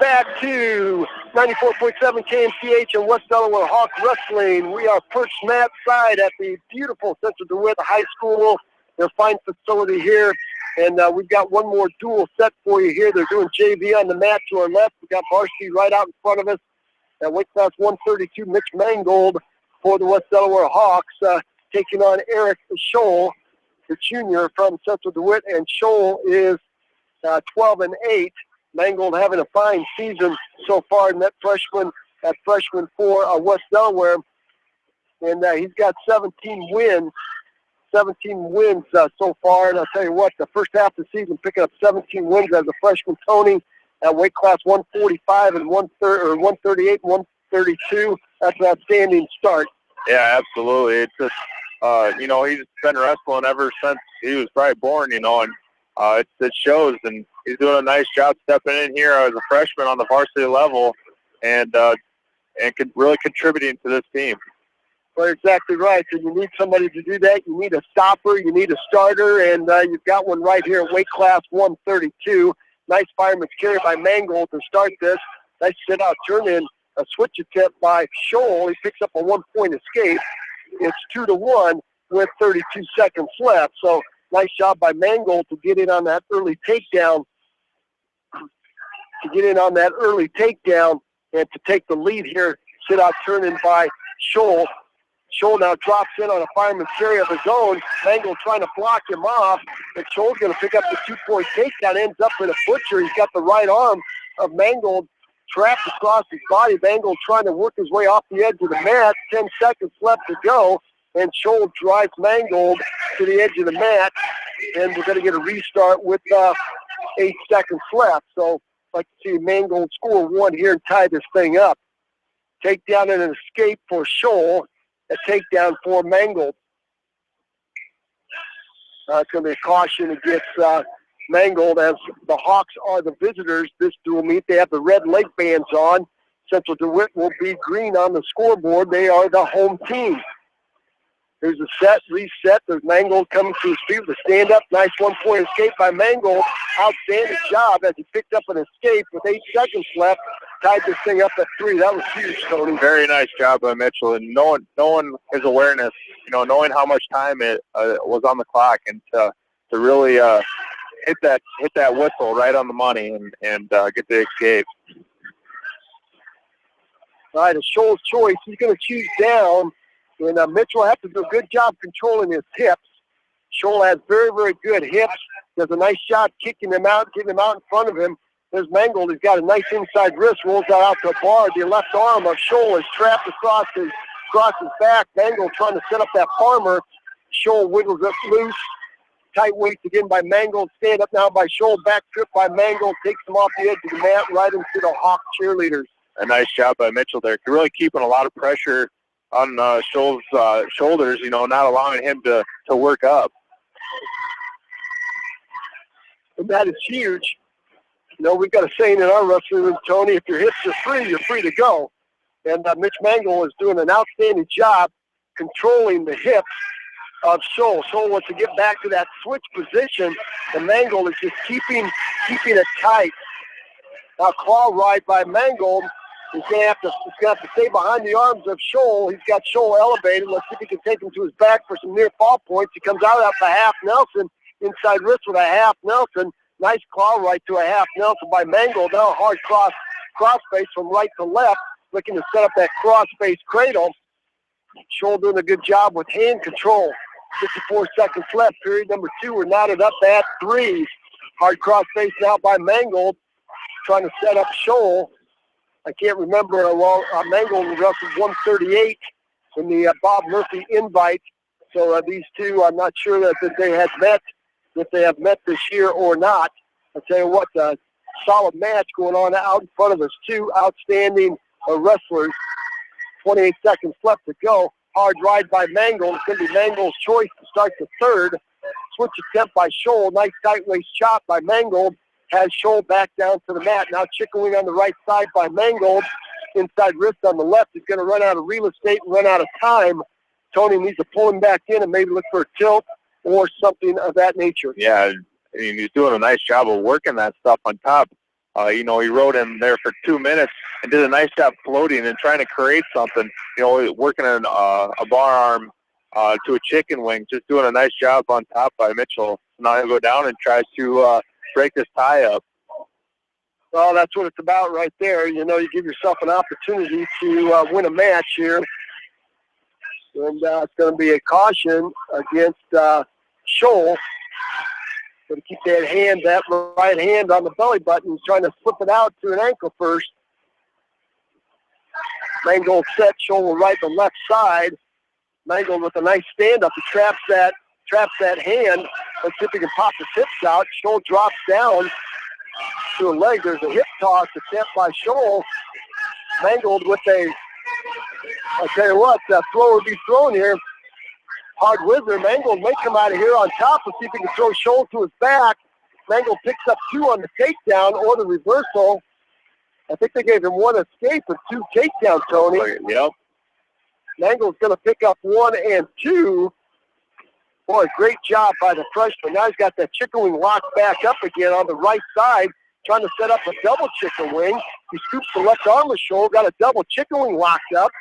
back to 94.7 KMCH and West Delaware Hawk Wrestling. We are perched mat side at the beautiful Central DeWitt High School. Their fine facility here. And we've got one more dual set for you here. They're doing JV on the mat to our left. We've got varsity right out in front of us. At weight class 132, Mitch Mangold for the West Delaware Hawks, taking on Eric Scholl, the junior from Central DeWitt. And Scholl is 12-8. Mangold having a fine season so far in that freshman for West Delaware. And he's got 17 wins so far. And I'll tell you what, the first half of the season picking up 17 wins as a freshman, Tony, at weight class 145 and 138 and 132. That's an outstanding start. Yeah, absolutely. It's just, he's been wrestling ever since he was probably born, and it shows, and he's doing a nice job stepping in here as a freshman on the varsity level and really contributing to this team. Well, exactly right. And you need somebody to do that. You need a stopper. You need a starter, and you've got one right here at weight class 132. Nice fireman's carry by Mangold to start this. Nice sit-out turn-in, a switch attempt by Scholl. He picks up a one-point escape. It's 2-1 with 32 seconds left. So nice job by Mangold to get in on that early takedown. And to take the lead here. Sit-out turn-in by Scholl. Scholl now drops in on a fireman's carry of his own. Mangold trying to block him off. And Scholl's going to pick up the 2-point takedown. Ends up in a butcher. He's got the right arm of Mangold trapped across his body. Mangold trying to work his way off the edge of the mat. 10 seconds left to go. And Scholl drives Mangold to the edge of the mat. And we're going to get a restart with 8 seconds left. So I'd like to see Mangold score one here and tie this thing up. Takedown and an escape for Scholl. A takedown for Mangold. It's going to be a caution against Mangold, as the Hawks are the visitors this dual meet. They have the red leg bands on. Central DeWitt will be green on the scoreboard. They are the home team. There's a set, reset. There's Mangold coming to his feet with a stand-up. Nice one-point escape by Mangold. Outstanding job as he picked up an escape with 8 seconds left. Tied this thing up at 3. That was huge, Tony. Very nice job by Mitchell. And knowing his awareness, knowing how much time it was on the clock, and to really hit that whistle right on the money and get the escape. All right, a Scholl's choice. He's going to choose down. And Mitchell will have to do a good job controlling his hips. Scholl has very, very good hips. Does a nice job kicking him out, getting him out in front of him. There's Mangold. He's got a nice inside wrist, rolls that out to a bar. The left arm of Scholl is trapped across his back. Mangold trying to set up that farmer. Scholl wiggles it loose. Tight weights again by Mangold. Stand up now by Scholl. Back trip by Mangold. Takes him off the edge of the mat right into the Hawk cheerleaders. A nice job by Mitchell there. Really keeping a lot of pressure on Scholl's shoulders, not allowing him to work up. And that is huge. We've got a saying in our wrestling room, Tony, if your hips are free, you're free to go. And Mitch Mangold is doing an outstanding job controlling the hips of Scholl. Scholl wants to get back to that switch position, and Mangold is just keeping it tight. Now claw ride by Mangold. He's going to have to stay behind the arms of Scholl. He's got Scholl elevated. Let's see if he can take him to his back for some near fall points. He comes out the half Nelson, inside wrist with a half Nelson. Nice claw right to a half Nelson by Mangold. Now a hard cross face from right to left, looking to set up that cross face cradle. Scholl doing a good job with hand control. 54 seconds left. Period number 2. We're knotted up at 3. Hard cross face now by Mangold, trying to set up Scholl. I can't remember how long Mangold wrestled 138 in the Bob Murphy invite. So these two, I'm not sure that they have met this year or not. I'll tell you what, a solid match going on out in front of us. Two outstanding wrestlers. 28 seconds left to go. Hard ride by Mangold. It's going to be Mangold's choice to start the third. Switch attempt by Scholl. Nice tight waist chop by Mangold. Has Scholl back down to the mat. Now chickering on the right side by Mangold. Inside wrist on the left. He's going to run out of real estate and run out of time. Tony needs to pull him back in and maybe look for a tilt or something of that nature. Yeah, I mean, he's doing a nice job of working that stuff on top. He rode him there for 2 minutes and did a nice job floating and trying to create something, working on a bar arm to a chicken wing, just doing a nice job on top by Mitchell. Now he'll go down and tries to break this tie up. Well, that's what it's about right there. You give yourself an opportunity to win a match here. And it's going to be a caution against Scholl. Going to keep that right hand on the belly button. He's trying to slip it out to an ankle first. Mangold set, Scholl will right the left side. Mangold with a nice stand-up. He traps that hand. Let's see if he can pop his hips out. Scholl drops down to a leg. There's a hip toss attempt by Scholl. Mangold with I'll tell you what, that throw will be thrown here. Hard whizzer. Mangold may come out of here on top. Let's see if he can throw Scholl to his back. Mangold picks up 2 on the takedown or the reversal. I think they gave him 1 escape and 2 takedown, Tony. Yep. Mangold's going to pick up 1 and 2. Boy, great job by the freshman. Now he's got that chicken wing locked back up again on the right side, trying to set up a double chicken wing. He scoops the left arm of Scholl, got a double chicken wing locked up.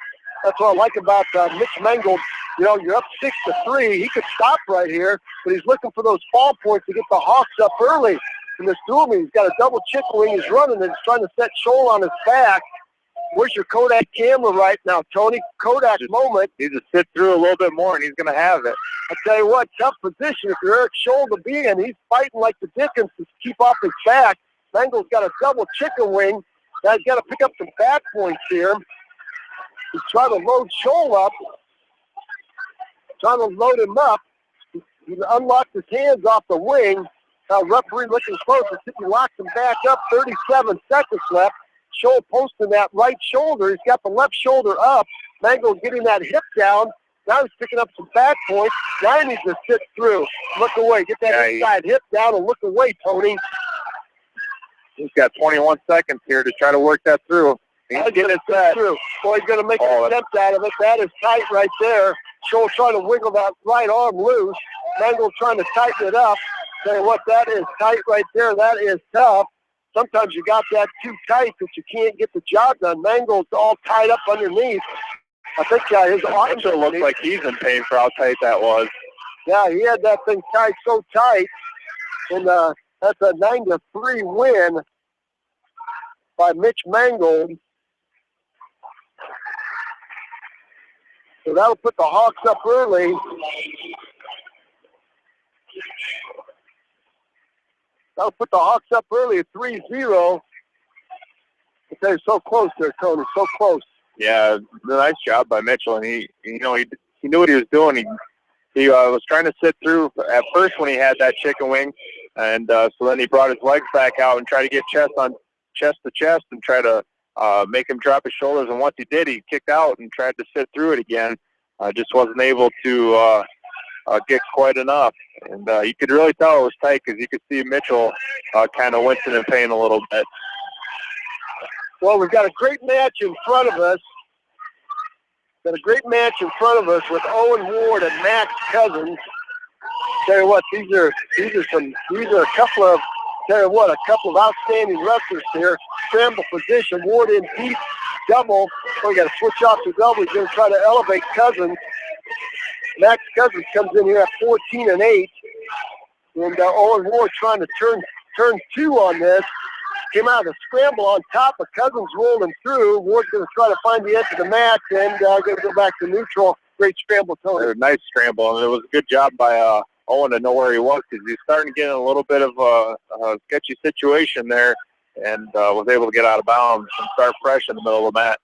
That's what I like about Mitch Mangold. You're up 6-3. He could stop right here, but he's looking for those fall points to get the Hawks up early. In this duel, he's got a double chicken wing. He's running and he's trying to set Scholl on his back. Where's your Kodak camera right now, Tony? Kodak moment. Needs to sit through a little bit more, and he's going to have it. I tell you what, tough position if you're Eric Scholl to be in. He's fighting like the Dickens to keep off his back. Mangold's got a double chicken wing. Now he's got to pick up some back points here. He's trying to load Scholl up. Trying to load him up. He unlocked his hands off the wing. Now referee looking close. He locks him back up. 37 seconds left. Scholl posting that right shoulder. He's got the left shoulder up. Mangold getting that hip down. Now he's picking up some back points. Now he needs to sit through. Look away. Get that inside hip down and look away, Tony. He's got 21 seconds here to try to work that through. He's getting it through. Boy, he's going to make an attempt out of it. That is tight right there. Scholl trying to wiggle that right arm loose. Mangold trying to tighten it up. Tell you what, that is tight right there. That is tough. Sometimes you got that too tight that you can't get the job done. Mangold's all tied up underneath. I think his arms looks like he's in pain for how tight that was. Yeah, he had that thing tied so tight. And that's a 9-3 win by Mitch Mangold. So that'll put the Hawks up early. That'll put the Hawks up early at 3-0. They're so close there, Tony, so close. Yeah, nice job by Mitchell, and he knew what he was doing. He was trying to sit through at first when he had that chicken wing, and so then he brought his legs back out and tried to get chest to chest and try to make him drop his shoulders. And once he did, he kicked out and tried to sit through it again. Just wasn't able to get quite enough. And you could really tell it was tight because you could see Mitchell kind of wincing in pain a little bit. Well, we've got a great match in front of us. Got a great match in front of us with Owen Ward and Max Cousins. Tell you what, these are a couple of outstanding wrestlers here. Scramble position, Ward in deep, double. Oh, we got to switch off to double. He's going to try to elevate Cousins. Max Cousins comes in here at 14-8, and Owen Ward trying to turn 2 on this. Came out of the scramble on top of Cousins rolling through. Ward's going to try to find the edge of the match and going to go back to neutral. Great scramble, Tony. Nice scramble, and it was a good job by Owen to know where he was because he's starting to get in a little bit of a sketchy situation there and was able to get out of bounds and start fresh in the middle of the mat.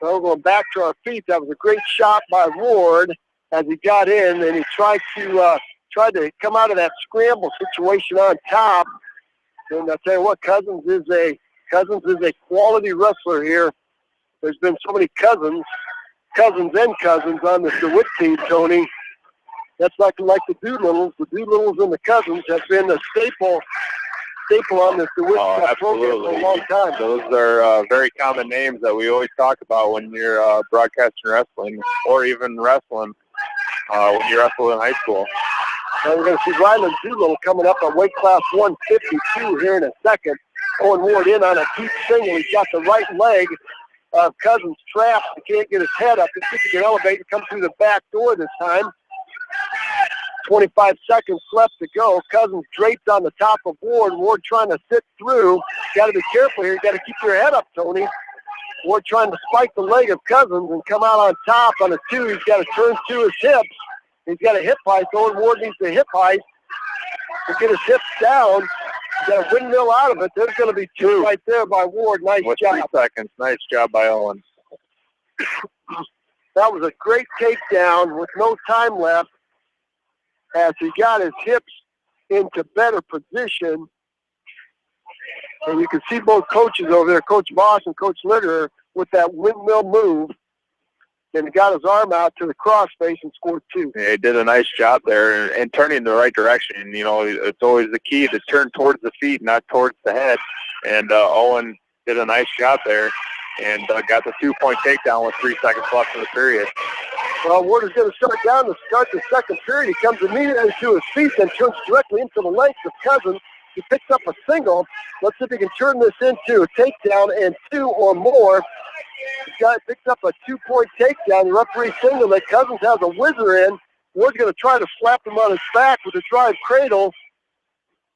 So we're going back to our feet. That was a great shot by Ward as he got in, and he tried to come out of that scramble situation on top. And I'll tell you what, Cousins is a quality wrestler here. There's been so many cousins and cousins on this DeWitt team, Tony. That's like the Doolittles. The Doolittles and the Cousins have been a staple on this DeWitt program for a long time. Those are very common names that we always talk about when you're broadcasting wrestling or even wrestling when you wrestle in high school. And we're going to see Ryland Doolittle coming up at weight class 152 here in a second. Owen Ward in on a deep single. He's got the right leg of Cousins trapped. He can't get his head up. He thinks he can elevate and come through the back door this time. 25 seconds left to go. Cousins draped on the top of Ward. Ward trying to sit through. Got to be careful here. You got to keep your head up, Tony. Ward trying to spike the leg of Cousins and come out on top on a 2. He's got to turn to his hips. He's got a hip heist. Owen Ward needs to hip heist to get his hips down. He's got a windmill out of it. There's going to be 2 right there by Ward. Nice job. 3 seconds. Nice job by Owen. That was a great takedown with no time left as he got his hips into better position. And you can see both coaches over there, Coach Voss and Coach Litterer, with that windmill move. And he got his arm out to the crossface and scored 2. Yeah, he did a nice job there and turning in the right direction. You know, it's always the key to turn towards the feet, not towards the head. And Owen did a nice job there and got the 2-point takedown with 3 seconds left in the period. Well, Ward is going to start down to start the second period. He comes immediately to his feet and turns directly into the legs of Cousins. He picks up a single. Let's see if he can turn this into a takedown and 2 or more. He picks up a 2-point takedown. The referee signaled that Cousins has a whizzer in. Ward's going to try to slap him on his back with a drive cradle.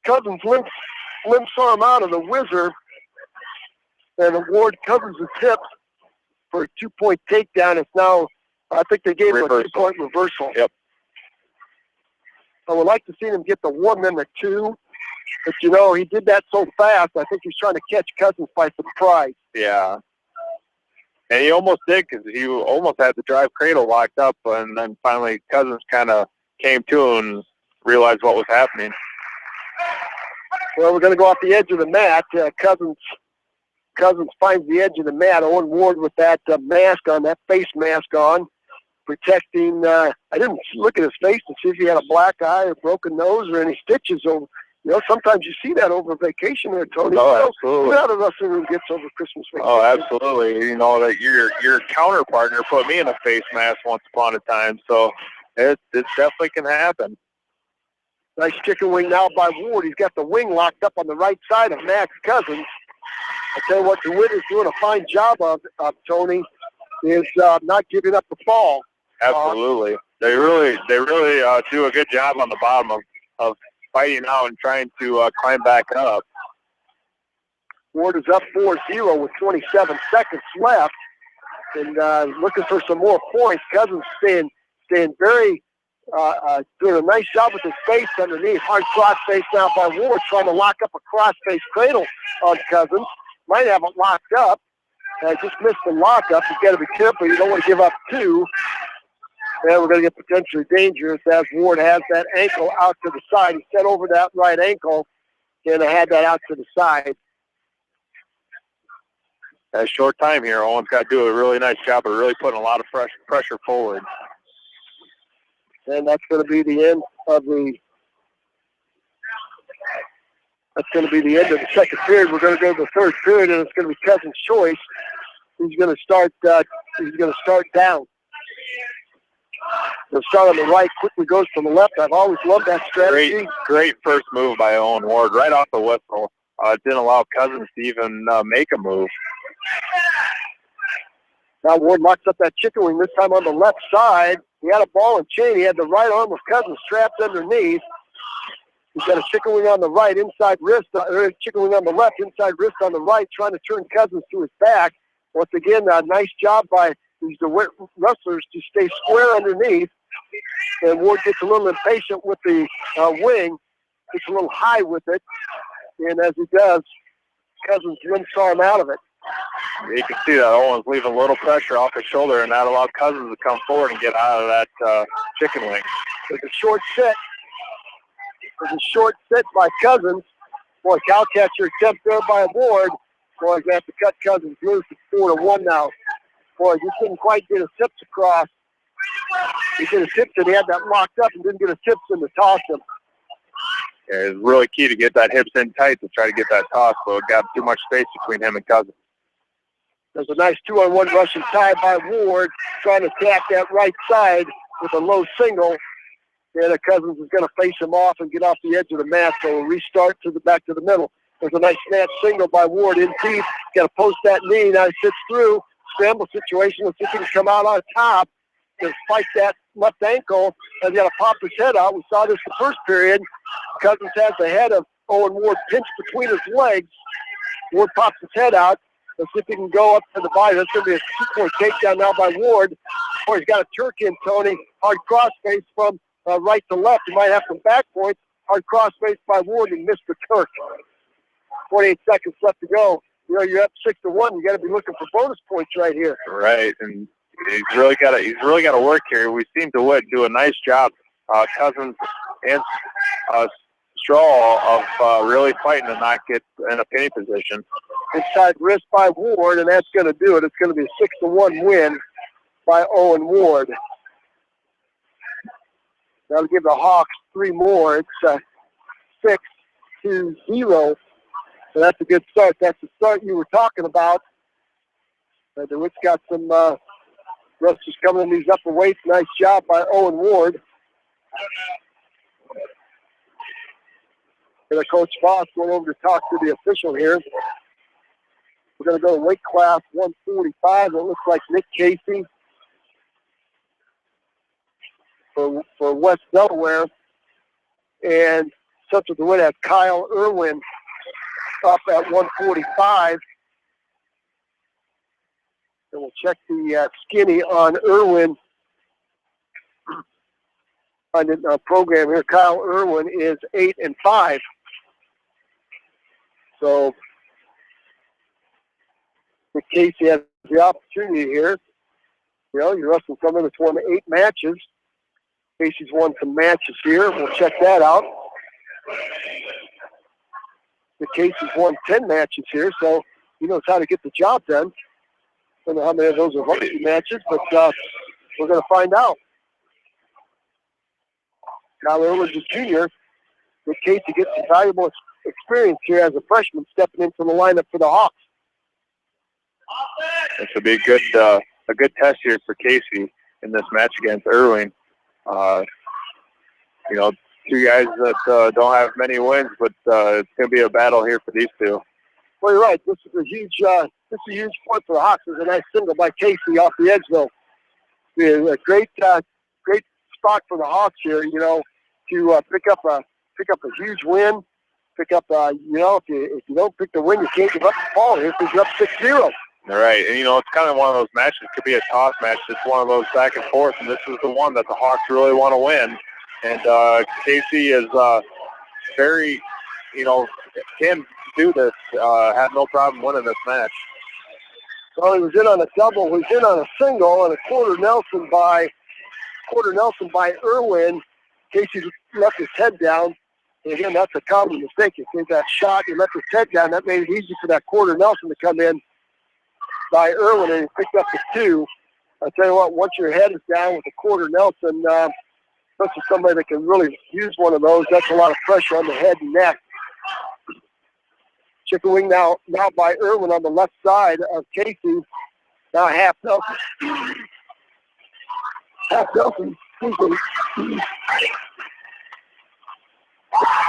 Cousins limps arm out of the whizzer. And Ward covers his hips for a 2-point takedown. It's now, I think they gave him a 2-point reversal. Yep. I would like to see him get the 1 and the 2. But, you know, he did that so fast, I think he's trying to catch Cousins by surprise. Yeah. And he almost did because he almost had the drive cradle locked up, and then finally Cousins kind of came to and realized what was happening. Well, we're going to go off the edge of the mat. Cousins finds the edge of the mat. Owen Ward with that mask on, that face mask on, protecting. I didn't look at his face to see if he had a black eye or broken nose or any stitches over. You know, sometimes you see that over vacation there, Tony. Oh, absolutely. Not a wrestling room gets over Christmas vacation. Oh, absolutely. You know, that your counter partner put me in a face mask once upon a time, so it definitely can happen. Nice chicken wing now by Ward. He's got the wing locked up on the right side of Max Cousins. I tell you what, DeWitt is doing a fine job of Tony, is not giving up the fall. Absolutely. They really do a good job on the bottom of fighting out and trying to climb back up. Ward is up 4-0 with 27 seconds left and looking for some more points. Cousins staying very, doing a nice job with his face underneath. Hard cross face now by Ward, trying to lock up a cross face cradle on Cousins. Might have it locked up. Just missed the lockup. You've got to be careful. You don't want to give up 2. And we're going to get potentially dangerous as Ward has that ankle out to the side. He set over that right ankle and had that out to the side. A short time here. Owen's got to do a really nice job of really putting a lot of pressure forward. And that's going to be the end of the second period. We're going to go to the third period, and it's going to be Cousins' choice. He's going to start down. He'll start on the right, quickly goes to the left. I've always loved that strategy. Great first move by Owen Ward, right off the whistle. Didn't allow Cousins to even make a move. Now Ward locks up that chicken wing, this time on the left side. He had a ball and chain. He had the right arm of Cousins trapped underneath. He's got a chicken wing on the right, inside wrist, or chicken wing on the left, inside wrist on the right, trying to turn Cousins to his back. Once again, a nice job by these DeWitt wrestlers to stay square underneath. And Ward gets a little impatient with the wing, gets a little high with it. And as he does, Cousins limps arm out of it. You can see that Owen's leaving a little pressure off his shoulder, and that allowed Cousins to come forward and get out of that chicken wing. There's a short set. By Cousins. Boy, cow catcher attempt there by Ward. Boy, they have to cut Cousins loose. It's 4-1 now. Boy, just didn't quite get his hips across. He did his hips and he had that locked up and didn't get his hips in to toss him. Yeah, it's really key to get that hips in tight to try to get that toss, so it got too much space between him and Cousins. There's a nice 2-on-1 Russian tie by Ward, trying to tap that right side with a low single. And Cousins is going to face him off and get off the edge of the mat, so we'll restart back to the middle. There's a nice snatch single by Ward in deep. Got to post that knee. Now he sits through. Scramble situation. Let's see if he can come out on top. To spike that left ankle. And he's got to pop his head out. We saw this the first period. Cousins has the head of Owen Ward pinched between his legs. Ward pops his head out. Let's see if he can go up to the body. That's going to be a 2-point takedown now by Ward. Boy, he's got a Turk in, Tony. Hard cross face from right to left. He might have some back points. Hard cross face by Ward and missed the Turk. 48 seconds left to go. You know, you're up 6-1. You got to be looking for bonus points right here. Right, and he's really got to work here. We've seen DeWitt do a nice job. Cousins and Straw of really fighting to not get in a penny position. Inside wrist by Ward, and that's going to do it. It's going to be a 6-1 win by Owen Ward. That'll give the Hawks 3 more. It's 6-0. So that's a good start. That's the start you were talking about. DeWitt's got some wrestlers coming in these upper weights. Nice job by Owen Ward. And Coach Voss going over to talk to the official here. We're going to go to weight class 145. It looks like Nick Casey for West Delaware. And Central DeWitt has Kyle Irwin up at 145. And we'll check the skinny on Irwin on the program here. Kyle Irwin is 8-5. So Casey has the opportunity here. You know, you're wrestling someone that's won 8 matches. Casey's won some matches here. We'll check that out. Casey's won 10 matches here, so he knows how to get the job done. I don't know how many of those are varsity matches, but we're going to find out. Kyle Irwin's a junior. Nick Casey gets some valuable experience here as a freshman stepping into the lineup for the Hawks. This will be a good test here for Casey in this match against Irwin. You know, 2 guys that don't have many wins, but it's going to be a battle here for these 2. Well, you're right. This is a huge point for the Hawks. There's a nice single by Casey off the edge, though. Yeah, a great spot for the Hawks here. You know, to pick up a huge win. Pick up, you know, if you don't pick the win, you can't give up the ball here because you're up 6-0. All right, and you know, it's kind of one of those matches. It could be a toss match. It's one of those back and forth, and this is the one that the Hawks really want to win. And Casey is very, you know, can do this. Have no problem winning this match. Well, he was in on a double. He was in on a single and a quarter Nelson by Irwin. Casey left his head down. And again, that's a common mistake. You take that shot, you left his head down. That made it easy for that quarter Nelson to come in by Irwin, and he picked up the 2. I tell you what, once your head is down with a quarter Nelson, especially somebody that can really use one of those, that's a lot of pressure on the head and neck. Chicken wing now by Irwin on the left side of Casey. Now half Nelson. Half Nelson.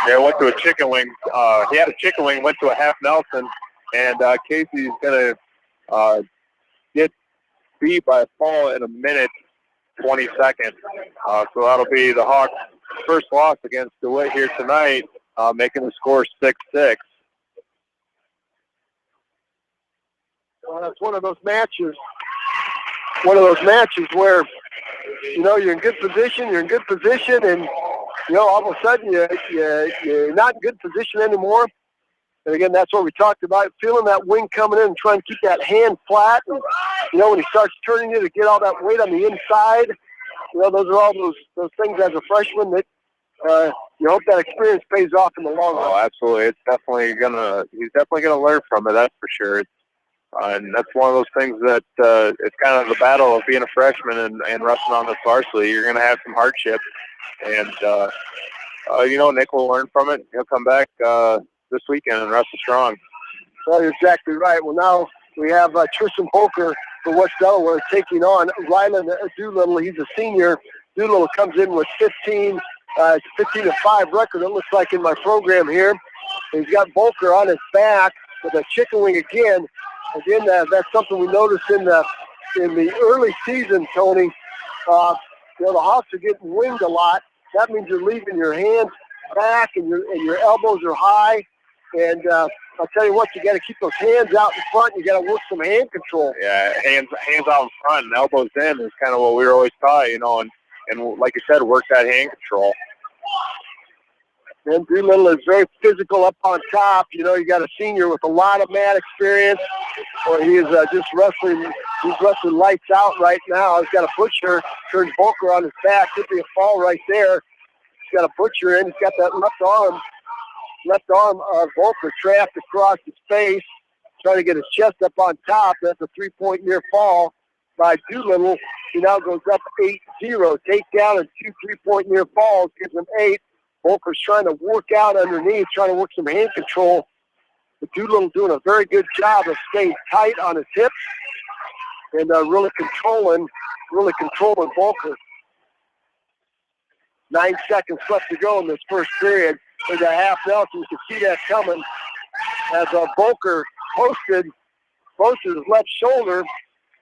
Yeah, went to a chicken wing. He had a chicken wing, went to a half Nelson, and Casey's going to get beat by a fall in 1:20. So that'll be the Hawks' first loss against DeWitt here tonight, making the score 6-6. Well, that's one of those matches where, you know, you're in good position, and, you know, all of a sudden you're not in good position anymore. And again, that's what we talked about, feeling that wing coming in and trying to keep that hand flat. And, you know, when he starts turning you to get all that weight on the inside, you know, those are all those things as a freshman that you hope that experience pays off in the long run. Oh, absolutely. He's definitely gonna learn from it, that's for sure. And that's one of those things that it's kind of the battle of being a freshman and wrestling on this varsity. You're going to have some hardship. And, you know, Nick will learn from it. He'll come back this weekend and wrestle strong. Well, you're exactly right. Well, now we have Tristan Polker for West Delaware taking on Ryland Doolittle. He's a senior. Doolittle comes in with 15-5 record, it looks like, in my program here. He's got Volker on his back with a chicken wing again. Again, that's something we noticed in the early season, Tony. The Hawks are getting winged a lot. That means you're leaving your hands back and your elbows are high. And I'll tell you what, you got to keep those hands out in front. You got to work some hand control. Yeah, hands out in front and elbows in is kind of what we were always taught, and like you said, work that hand control. And Doolittle is very physical up on top. You got a senior with a lot of mat experience. Or he is just wrestling. He's wrestling lights out right now. He's got a butcher, turns Volker on his back. Could be a fall right there. He's got a butcher in. He's got that left arm of Volker trapped across his face, trying to get his chest up on top. That's a 3-point near fall by Doolittle. He now goes up 8-0. Takedown and 2 3-point near falls gives him 8. Volker's trying to work out underneath, trying to work some hand control. But Doolittle doing a very good job of staying tight on his hips and really controlling Volker. 9 seconds left to go in this first period. There's a half bell, so you can see that coming as Volker posted his left shoulder,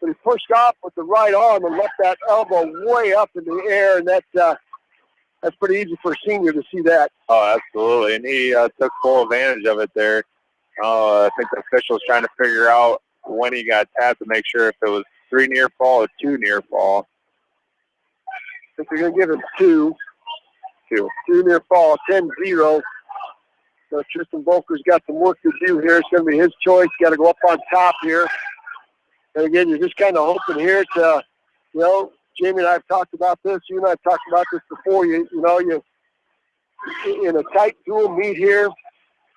but he pushed off with the right arm and left that elbow way up in the air, and that's pretty easy for a senior to see that. Oh, absolutely, and he took full advantage of it there. I think the official's trying to figure out when he got tapped to make sure if it was 3 near fall or 2 near fall. I think they're going to give him 2. 2 near fall, 10-0. So Tristan Volker's got some work to do here. It's going to be his choice. Got to go up on top here. And again, you're just kind of hoping here to, Jamie and I have talked about this. You and I have talked about this before. You in a tight dual meet here.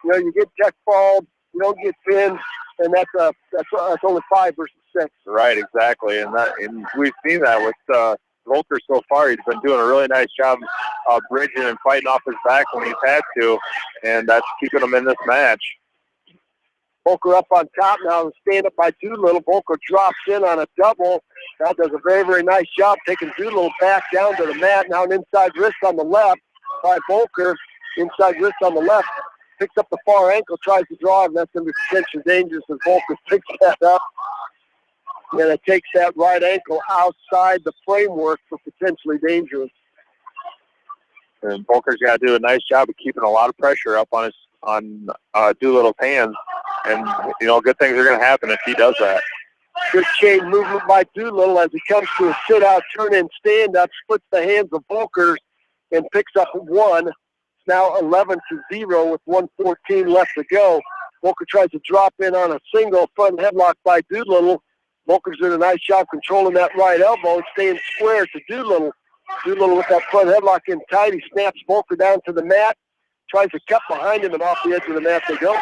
You get tech balled, you don't get pinned, and that's only 5 versus 6. Right, exactly, and we've seen that with Volker so far. He's been doing a really nice job bridging and fighting off his back when he's had to, and that's keeping him in this match. Volker up on top now, stand up by Doolittle. Volker drops in on a double. Now does a very, very nice job taking Doolittle back down to the mat. Now an inside wrist on the left by Volker. Inside wrist on the left. Picks up the far ankle, tries to drive, and that's going to be potentially dangerous as Volker picks that up. And it takes that right ankle outside the framework for potentially dangerous. And Volker's got to do a nice job of keeping a lot of pressure up on Doolittle's hands. And, good things are going to happen if he does that. Good chain movement by Doolittle as he comes to a sit-out, turn-in, stand-up, splits the hands of Volker and picks up 1. Now 11-0 with 1:14 left to go. Volker tries to drop in on a single front headlock by Doolittle. Volker's doing a nice job controlling that right elbow and staying square to Doolittle. Doolittle with that front headlock in tight. He snaps Volker down to the mat. Tries to cut behind him, and off the edge of the mat they go.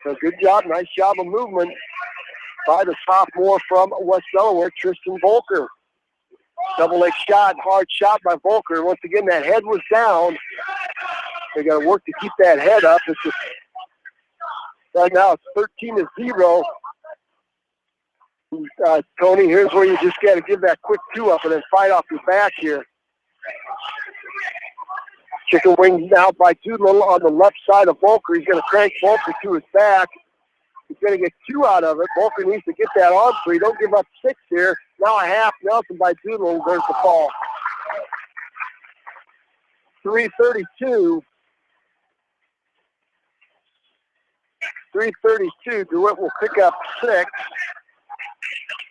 So good job, nice job of movement by the sophomore from West Delaware, Tristan Volker. Double leg shot, hard shot by Volker. Once again, that head was down. They got to work to keep that head up. It's just, right now it's 13-0. Tony, here's where you just got to give that quick 2-up and then fight off your back here. Chicken wing now by Doolittle on the left side of Volker. He's going to crank Volker to his back. He's going to get 2 out of it. Volker needs to get that arm free. Don't give up 6 here. Now a half Nelson by Doolittle. There's the fall. 3:32. 3:32. DeWitt will pick up 6.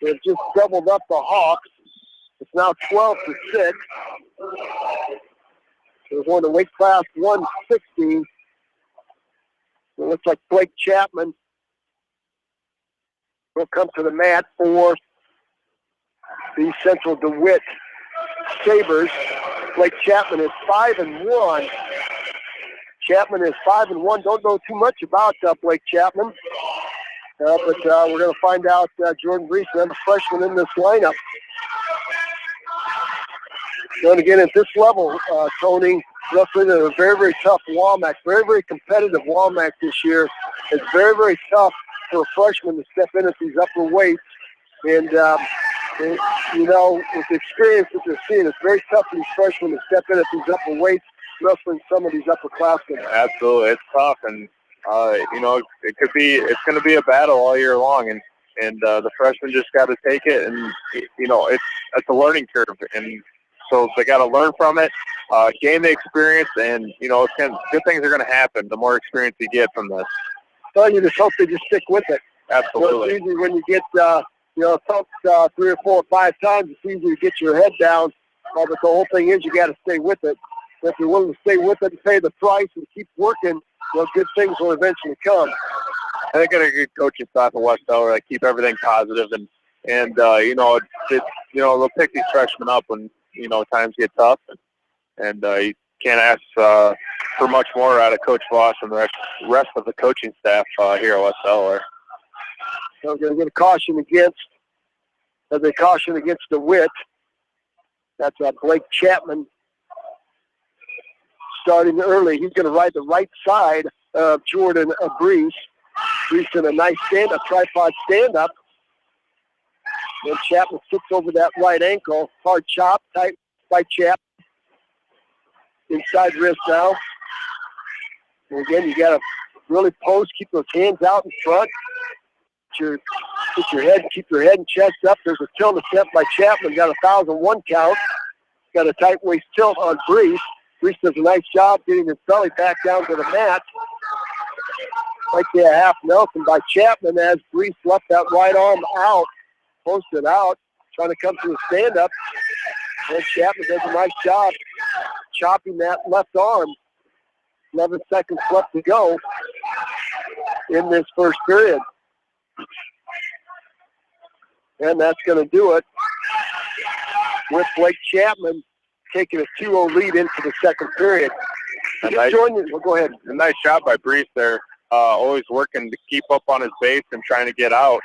They've just doubled up the Hawks. It's now 12-6. They're going to weight class 160. It looks like Blake Chapman will come to the mat for the Central DeWitt Sabres. Blake Chapman is 5-1. Chapman is 5-1. Don't know too much about Blake Chapman. But we're going to find out Jordan Reese, another freshman in this lineup. And again, at this level, Tony, wrestling in a very, very tough WAMAC, very, very competitive WAMAC this year. It's very, very tough for a freshman to step in at these upper weights. And, with the experience that they're seeing, it's very tough for these freshmen to step in at these upper weights wrestling some of these upperclassmen. Absolutely, it's tough, and it's going to be a battle all year long, and the freshmen just got to take it, and it's a learning curve, and so they got to learn from it, gain the experience, and good things are going to happen the more experience you get from this. Well, you just hope they just stick with it. Absolutely. So it's easy when you get thumped 3 or 4 or 5 times. It's easy to get your head down, but the whole thing is you got to stay with it. If you're willing to stay with it and pay the price and keep working, good things will eventually come. I think got a good coaching staff at West Delaware. They keep everything positive, and they'll pick these freshmen up when times get tough, and you can't ask for much more out of Coach Voss and the rest of the coaching staff here at West Delaware. So we're going to get a caution against DeWitt. That's Blake Chapman starting early. He's going to ride the right side of Jordan Brees. Brees in a nice stand-up, tripod stand-up. Then Chapman sits over that right ankle. Hard chop, tight by Chapman. Inside wrist now. And again, you got to really post, keep those hands out in front. Keep your head and chest up. There's a tilt attempt by Chapman. Got a 1,001 count. Got a tight waist tilt on Brees. Brees does a nice job getting his belly back down to the mat. Like a half Nelson by Chapman as Brees left that right arm out, posted out, trying to come to a stand-up. And Chapman does a nice job chopping that left arm. 11 seconds left to go in this first period. And that's going to do it with Blake Chapman taking a 2-0 lead into the second period. Go ahead. A nice shot by Brees there. Always working to keep up on his base and trying to get out.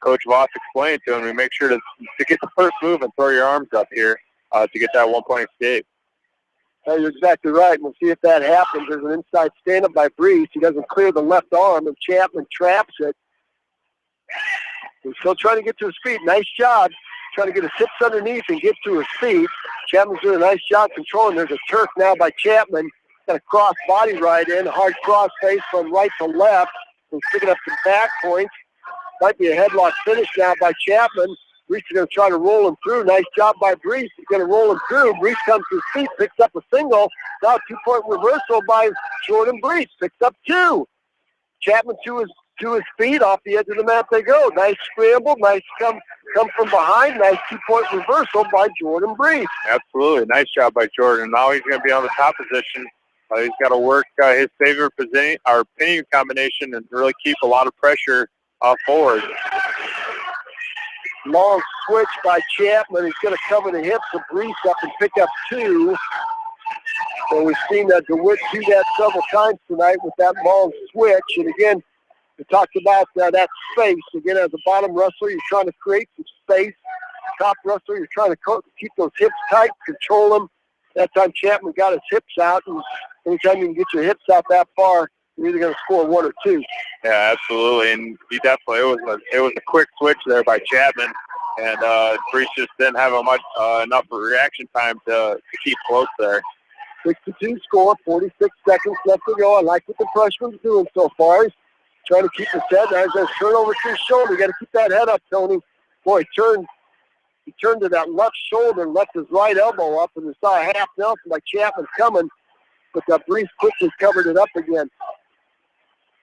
Coach Voss explained to him, we make sure to get the first move and throw your arms up here to get that 1-point escape. You're exactly right. We'll see if that happens. There's an inside stand-up by Brees. He doesn't clear the left arm, and Chapman traps it. He's still trying to get to his feet. Nice job trying to get his hips underneath and get to his feet. Chapman's doing a nice job controlling. There's a Turk now by Chapman. Got a cross body right in, hard cross face from right to left. He's picking up some back points. Might be a headlock finish now by Chapman. Brees is going to try to roll him through. Nice job by Brees. He's going to roll him through. Brees comes to his feet, picks up a single. Now 2-point reversal by Jordan Brees. Picks up 2. Chapman to his feet, off the edge of the mat they go. Nice scramble, nice come from behind, nice 2-point reversal by Jordan Brees. Absolutely, nice job by Jordan. Now he's going to be on the top position. He's got to work his favorite pinion combination and really keep a lot of pressure forward. Long switch by Chapman. He's going to cover the hips of Brees up and pick up 2. And we've seen DeWitt do that several times tonight with that long switch. And again, we talked about that space. Again, as a bottom wrestler, you're trying to create some space. Top wrestler, you're trying to keep those hips tight, control them. That time Chapman got his hips out, and anytime you can get your hips out that far, you're either going to score 1 or 2. Yeah, absolutely. And it was a quick switch there by Chapman, and Brees just didn't have enough reaction time to keep close there. 6-2 score, 46 seconds left to go. I like what the freshman's doing so far. He's trying to keep his head. There's a turn over to his shoulder. You got to keep that head up, Tony. Boy, he turned to that left shoulder and left his right elbow up, and we saw a half Nelson by Chapman coming, but Brees quickly covered it up again.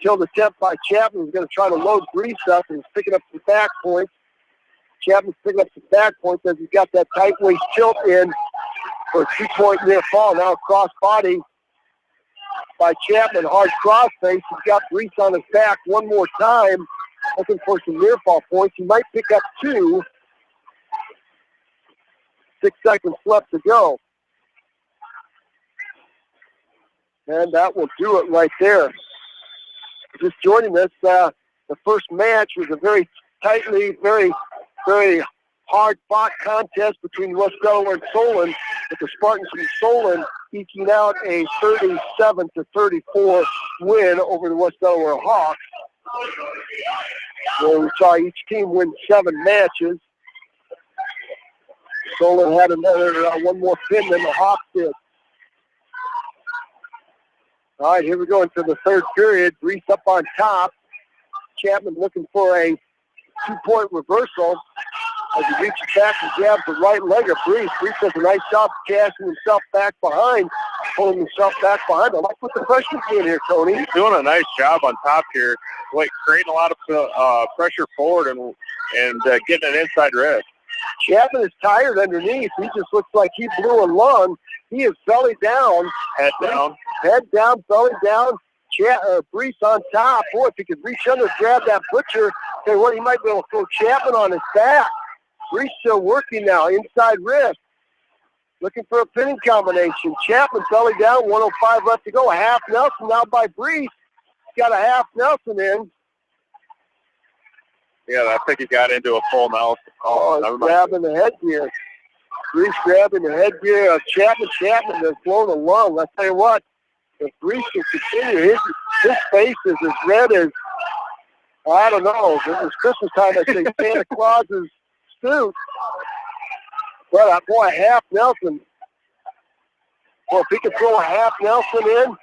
Tilt attempt by Chapman. He's going to try to load Brees up, and he's picking up some back points. Chapman's picking up some back points as he's got that tight waist tilt in for a 2-point near fall. Now cross body by Chapman, hard cross face. He's got Brees on his back one more time, looking for some near fall points. He might pick up 2. 6 seconds left to go. And that will do it right there. Just joining us, the first match was a very tightly, very, very hard-fought contest between West Delaware and Solon, with the Spartans from Solon eking out a 37-34 win over the West Delaware Hawks. Where we saw each team win 7 matches. Solon had one more pin than the Hawks did. All right, here we go into the third period. Brees up on top. Chapman looking for a two-point reversal as he reaches back and grabs the right leg of Brees. Brees does a nice job casting himself back behind, pulling himself back behind. I like what the freshman's doing here, Tony. He's doing a nice job on top here, creating a lot of pressure forward and getting an inside wrist. Chapman is tired underneath. He just looks like he blew a lung. He is belly down. Head down. Head down, belly down. Brees on top. Boy, if he could reach under and grab that butcher, tell you what, he might be able to throw Chapman on his back. Brees still working now, inside wrist. Looking for a pinning combination. Chapman belly down, 1:05 left to go. A half Nelson now by Brees. He's got a half Nelson in. Yeah, I think he got into a full Nelson. He's grabbing the headgear. Brees grabbing the headgear of Chapman. Chapman has blown a lung. I tell you what, if Brees can continue, his face is as red as, I don't know, this is Christmas time, I say Santa Claus's suit. But boy, a half Nelson. Well, if he can throw a half Nelson in,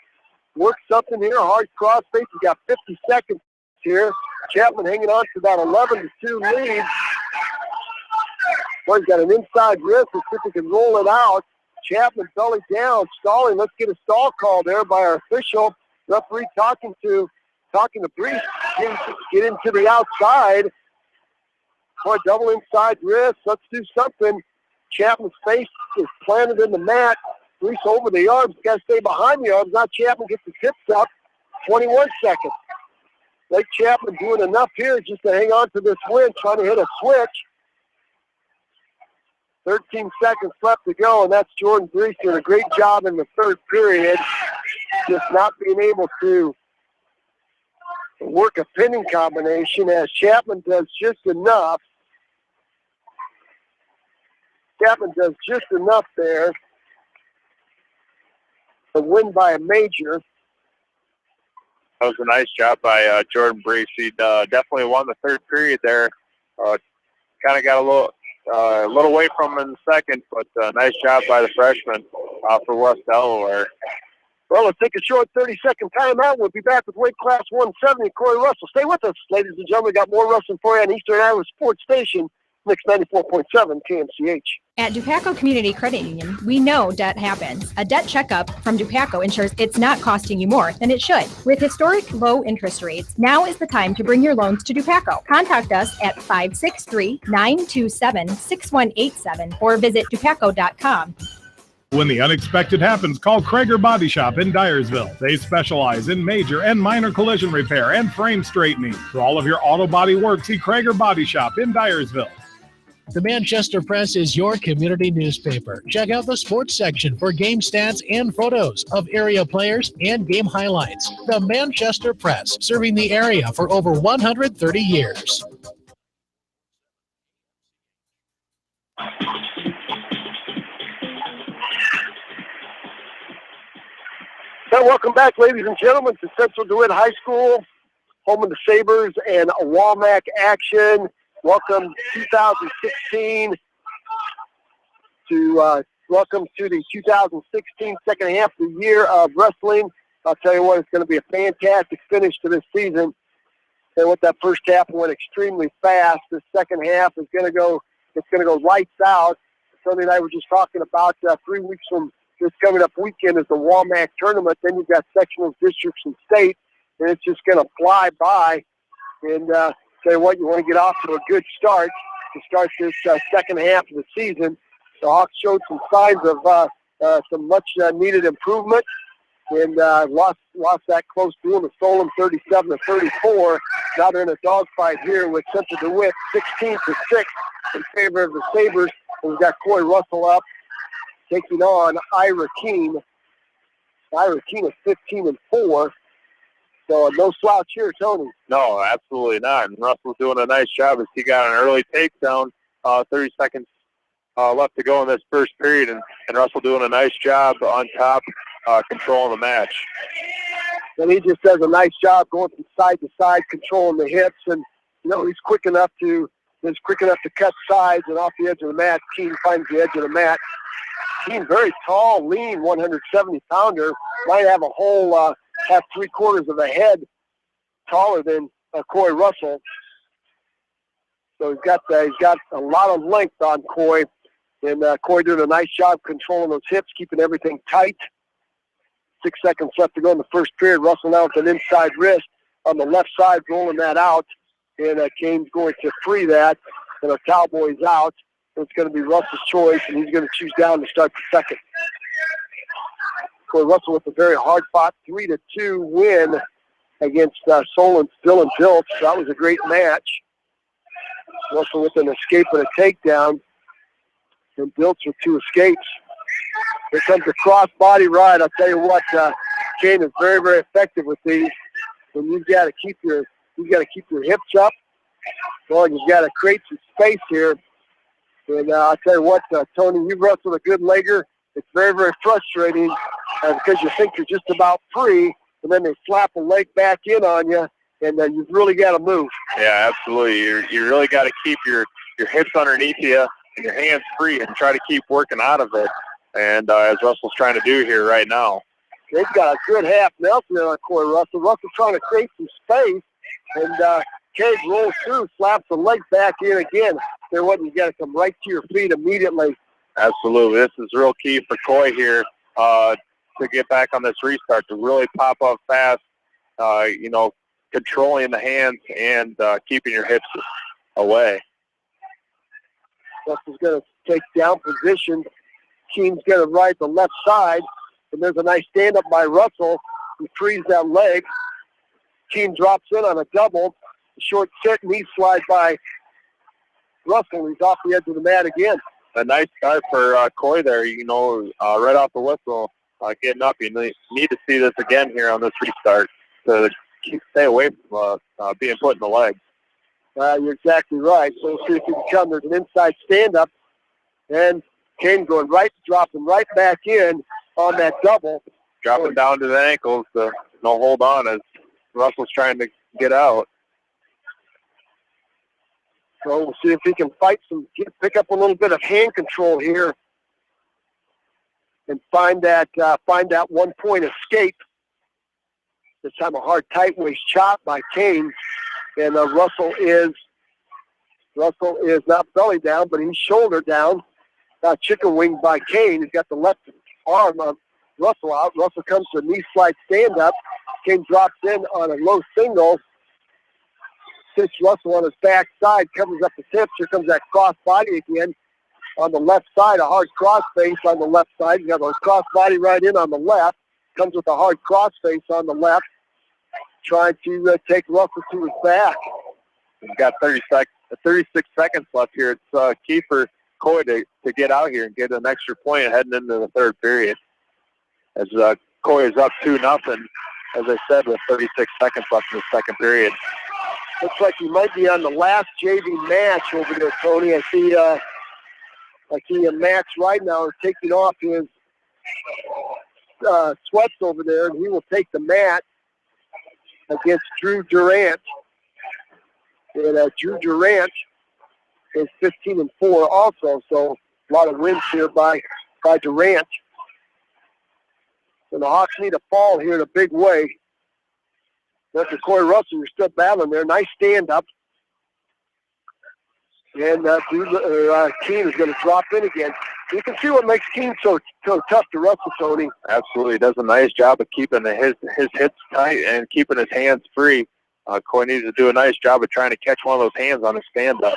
work something here, hard cross face. He's got 50 seconds here. Chapman hanging on to that 11-2 lead. Well, he's got an inside wrist. Let's see if he can roll it out. Chapman belly down, stalling. Let's get a stall call there by our official. Referee talking to Brees. Get into the outside. Boy, double inside wrist. Let's do something. Chapman's face is planted in the mat. Brees over the arms. Got to stay behind the arms. Now Chapman gets the tips up. 21 seconds. Blake Chapman doing enough here just to hang on to this win, trying to hit a switch. 13 seconds left to go, and that's Jordan Brees doing a great job in the third period, just not being able to work a pinning combination as Chapman does just enough. Chapman does just enough there to win by a major. That was a nice job by Jordan Brees. He definitely won the third period there. Kind of got a little away from him in the second, but nice job by the freshman for West Delaware. Well, let's take a short 30-second timeout. We'll be back with weight class 170. Corey Russell. Stay with us, ladies and gentlemen. We got more wrestling for you on Eastern Iowa Sports Station, Mix 94.7 KMCH. At Dupaco Community Credit Union, we know debt happens. A debt checkup from Dupaco ensures it's not costing you more than it should. With historic low interest rates, now is the time to bring your loans to Dupaco. Contact us at 563-927-6187 or visit dupaco.com. When the unexpected happens, call Krager Body Shop in Dyersville. They specialize in major and minor collision repair and frame straightening. For all of your auto body work, see Krager Body Shop in Dyersville. The Manchester Press is your community newspaper. Check out the sports section for game stats and photos of area players and game highlights. The Manchester Press, serving the area for over 130 years. So welcome back, ladies and gentlemen, to Central DeWitt High School, home of the Sabres and Walmack action. Welcome 2016 welcome to the 2016 second half of the year of wrestling. I'll tell you what, it's going to be a fantastic finish to this season. And with that first half went extremely fast. The second half is going to go lights out. Tony and I were just talking about 3 weeks from this coming up weekend is the Walmack tournament. Then you've got sectionals, districts, and state, and it's just going to fly by. And tell you what, you want to get off to a good start to start this second half of the season. The Hawks showed some signs of some much needed improvement, and lost that close duel to Solon 37-34. Now they're in a dogfight here with Central DeWitt 16-6 in favor of the Sabres. And we've got Corey Russell up taking on Ira Keene. Ira Keene is 15-4. So no slouch here, Tony. No, absolutely not. And Russell's doing a nice job as he got an early takedown, 30 seconds left to go in this first period, and Russell doing a nice job on top, controlling the match. And he just does a nice job going from side to side, controlling the hips, and he's quick enough to cut sides and off the edge of the mat. Keene finds the edge of the mat. Keene very tall, lean, 170-pounder. Might have a hole half 3/4 of a head taller than Coy Russell. So he's got a lot of length on Coy, and Coy doing a nice job controlling those hips, keeping everything tight. 6 seconds left to go in the first period. Russell now with an inside wrist on the left side, rolling that out, and Kane's going to free that, and our Cowboys out. It's going to be Russell's choice, and he's going to choose down to start the second. Coy Russell with a very hard-fought 3-2 win against Solon's Dylan Diltz. That was a great match. Russell with an escape and a takedown, and Diltz with 2 escapes. Here comes the cross-body ride. I'll tell you what, Kane is very, very effective with these. And you've got to keep your hips up. Well, you've got to create some space here. And I'll tell you what, Tony, you've wrestled a good legger. It's very, very frustrating because you think you're just about free, and then they slap a leg back in on you, and you've really got to move. Yeah, absolutely. You really got to keep your hips underneath you and your hands free and try to keep working out of it. And as Russell's trying to do here right now. They've got a good half Nelson on Coy Russell. Russell trying to create some space, and Cage rolls through, slaps the leg back in again. There wasn't, you got to come right to your feet immediately. Absolutely. This is real key for Coy here to get back on this restart, to really pop up fast, controlling the hands and keeping your hips away. Russell's going to take down position. Keen's going to ride the left side, and there's a nice stand-up by Russell. He frees that leg. Keen drops in on a double. Short sit, knee slide by Russell. He's off the edge of the mat again. A nice start for Coy there, right off the whistle, getting up. You need to see this again here on this restart to stay away from being put in the legs. You're exactly right. So we'll see if he can come. There's an inside stand-up, and Kane going right, dropping right back in on that double. Dropping down to the ankles to hold on as Russell's trying to get out. So we'll see if he can pick up a little bit of hand control here and find that 1-point escape. This time a hard tight waist chop by Kane, and Russell is not belly down, but he's shoulder down. Chicken wing by Kane. He's got the left arm of Russell out. Russell comes to a knee slide stand up. Kane drops in on a low single. Sits Russell on his back side, covers up the tips. Here comes that cross body again on the left side, a hard cross face on the left side. You got a cross body right in on the left. Comes with a hard cross face on the left. Trying to take Russell to his back. We've got 36 seconds left here. It's key for Coy to get out here and get an extra point heading into the third period. As Coy is up 2-0, as I said, with 36 seconds left in the second period. Looks like he might be on the last JV match over there, Tony. I see a Max right now taking off his sweats over there, and he will take the mat against Drew Durant. And Drew Durant is 15-4 also, so a lot of wins here by Durant. And the Hawks need a fall here in a big way. After Coy Russell, you're still battling there. Nice stand-up. And Keene is going to drop in again. You can see what makes Keene so tough to wrestle, Tony. Absolutely. He does a nice job of keeping his hips tight and keeping his hands free. Coy needs to do a nice job of trying to catch one of those hands on his stand-up.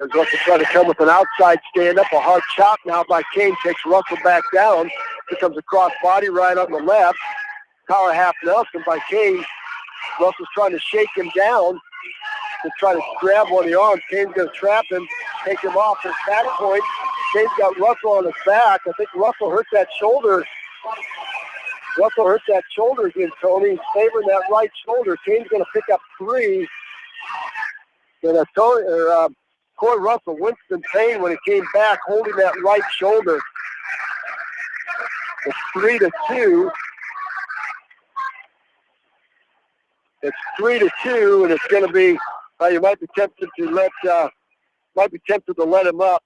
As Russell trying to come with an outside stand-up. A hard chop now by Kane. Takes Russell back down. Here comes a cross body right on the left. Power half Nelson by Kane. Russell's trying to shake him down to try to grab one of the arms. Kane's going to trap him, take him off his back point. Kane's got Russell on his back. I think Russell hurt that shoulder. Russell hurt that shoulder again, Tony. He's favoring that right shoulder. Kane's going to pick up 3. And Coy Russell winced in pain when he came back, holding that right shoulder. It's 3-2. It's 3-2, and it's going to be. You might be tempted to let him up.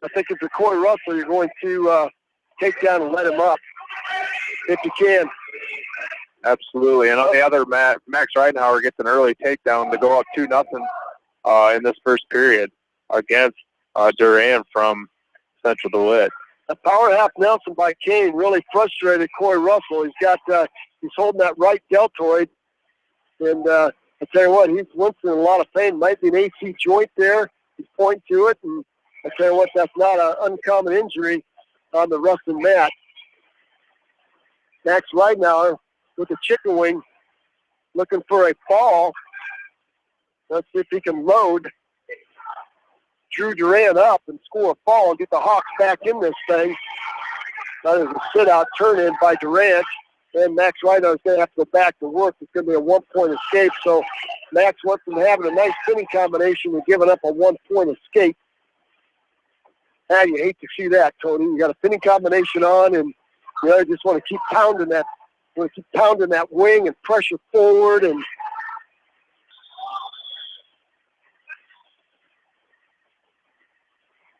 I think if you're Coy Russell, you're going to take down and let him up. if you can. Absolutely. And on the other, Max Reidenauer gets an early takedown to go up 2-0 in this first period against Duran from Central DeWitt. A power half Nelson by Kane really frustrated Corey Russell. He's holding that right deltoid. And I tell you what, he's Winston in a lot of pain. Might be an AC joint there. He's pointing to it. And I tell you what, that's not an uncommon injury on the wrestling mat. Max Reidenauer with a chicken wing looking for a fall. Let's see if he can load Drew Duran up and score a fall and get the Hawks back in this thing. That is a sit-out turn-in by Durant. And Max Reidenauer is going to have to go back to work. It's going to be a one-point escape. So Max went from having a nice spinning combination to giving up a one-point escape. And you hate to see that, Tony. You got a spinning combination on, and you just want to keep pounding that. You want to keep pounding that wing and pressure forward. And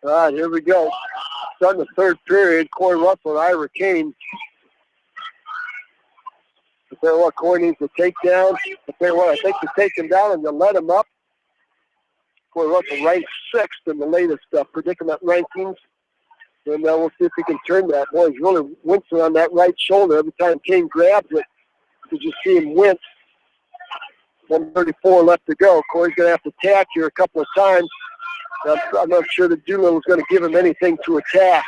all right, here we go. Starting the third period, Corey Russell and Ira Kane. I tell you what, Corey needs to take down. I tell you what, I think to take him down and to let him up. Corey Russell ranked 6th in the latest predicament rankings. And we'll see if he can turn that. Boy, he's really wincing on that right shoulder. Every time Kane grabs it, you just see him wince. 1:34 left to go. Corey's going to have to attack here a couple of times. I'm not sure that Doolittle's going to give him anything to attack.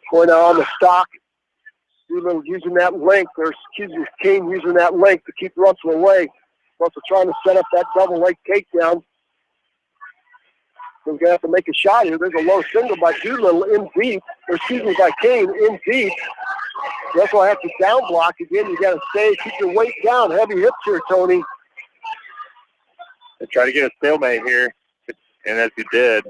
Corey now on the stock. Doolittle using that length, Kane using that length to keep Russell away. Russell trying to set up that double leg takedown. We're going to have to make a shot here. There's a low single by Doolittle in deep, by Kane in deep. Russell has to down block again. You got to keep your weight down. Heavy hips here, Tony. They try to get a stalemate here, and as he did,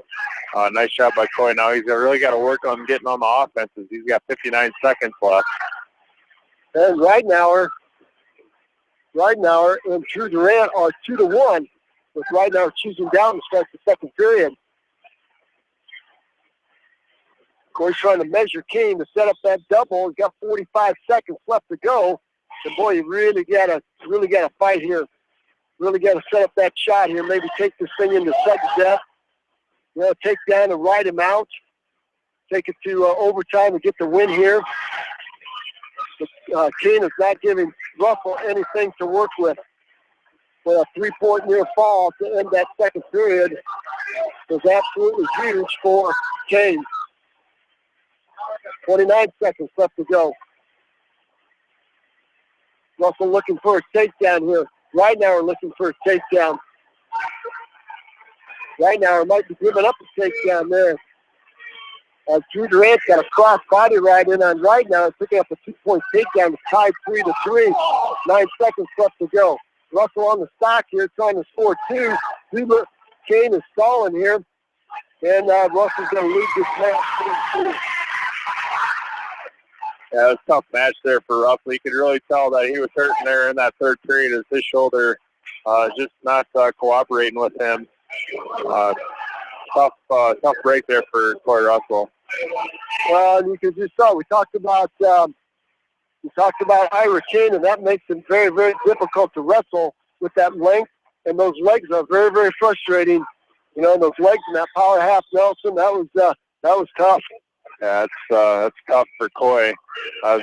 nice shot by Corey. Now he's really got to work on getting on the offenses. He's got 59 seconds left. And Reidenauer and Drew Durant are 2-1, with Reidenauer choosing down to start the second period. Corey's trying to measure Kane to set up that double. He's got 45 seconds left to go. And boy, you really gotta fight here. Really got to set up that shot here. Maybe take this thing into sudden death. Take down and ride him out. Take it to overtime and get the win here. But, Kane is not giving Russell anything to work with. For a 3-point near fall to end that second period was absolutely huge for Kane. 29 seconds left to go. Russell looking for a takedown here. Reidenauer looking for a takedown. Reidenauer might be giving up a takedown there. Drew Durant's got a cross body right in on Reidenauer, picking up a 2-point takedown. It's tied 3-3. 9 seconds left to go. Russell on the stock here, trying to score 2. Kane is stalling here, and Russell's going to lose this match. Yeah, it was a tough match there for Russell. You could really tell that he was hurting there in that third period as his shoulder just not cooperating with him. Tough break there for Corey Russell. Well, you can just tell. We talked about Ira Kane, and that makes him very, very difficult to wrestle with that length. And those legs are very, very frustrating. Those legs and that power half Nelson, that was tough. Yeah, that's tough for Coy.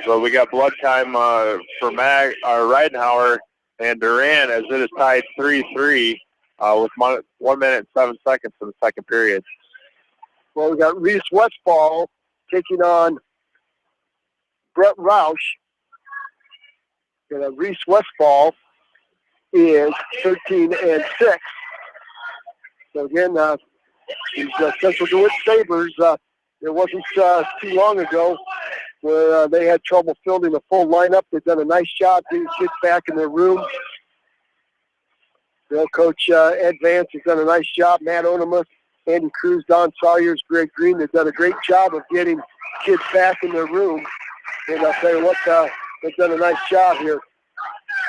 So we got blood time for Reidenauer and Duran as it is tied 3-3 with 1 minute and 7 seconds in the second period. Well, we got Reese Westfall taking on Brett Roush. And Reese Westfall is 13-6. So again, these Central DeWitt Sabres. It wasn't too long ago where they had trouble fielding a full lineup. They've done a nice job getting kids back in their room. Coach Ed Vance has done a nice job. Matt Onemus, Andy Cruz, Don Sawyers, Greg Green, they've done a great job of getting kids back in their room. And I'll tell you what, they've done a nice job here.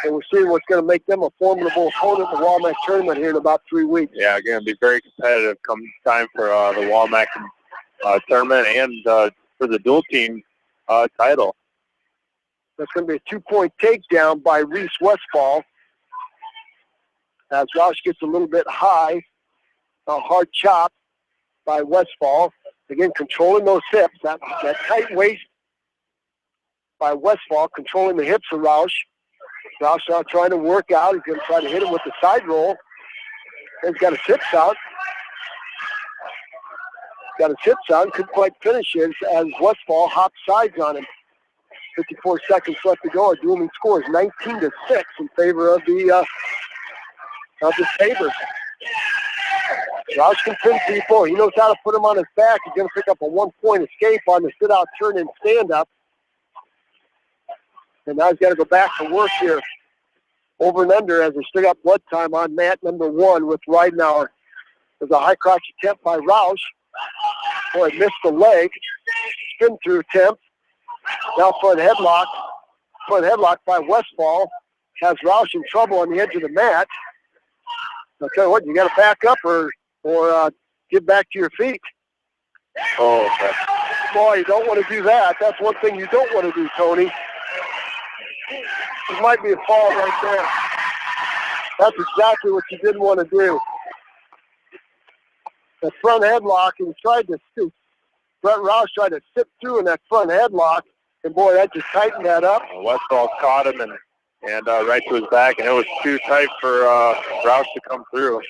And we're seeing what's going to make them a formidable opponent in the Walmack tournament here in about 3 weeks. Yeah, going to be very competitive come time for the Walmack tournament and for the dual team title. That's going to be a 2-point takedown by Reese Westfall. As Roush gets a little bit high, a hard chop by Westfall. Again, controlling those hips, that tight waist by Westfall, controlling the hips of Roush. Roush now trying to work out. He's going to try to hit him with the side roll. He's got his hips out. Got his hips out. Couldn't quite finish it as Westfall hops sides on him. 54 seconds left to go. Our Dooming scores 19-6 in favor of the Sabres. Roush can pin people. He knows how to put him on his back. He's going to pick up a 1-point escape on the sit-out, turn-in, stand-up. And now he's got to go back to work here. Over and under as they still got blood time on mat number 1 with Ridenauer. There's a high crotch attempt by Roush. Boy, missed the leg. Spin through attempt. Now front headlock. Front headlock by Westfall. Has Roush in trouble on the edge of the mat. I'll tell you what, you got to back up or get back to your feet. Oh, okay. Boy, you don't want to do that. That's one thing you don't want to do, Tony. It might be a fall right there. That's exactly what you didn't want to do. The front headlock, and he tried to sit. Brett Roush tried to sit through in that front headlock, and boy, that just tightened that up. Westfall caught him and right to his back, and it was too tight for Roush to come through.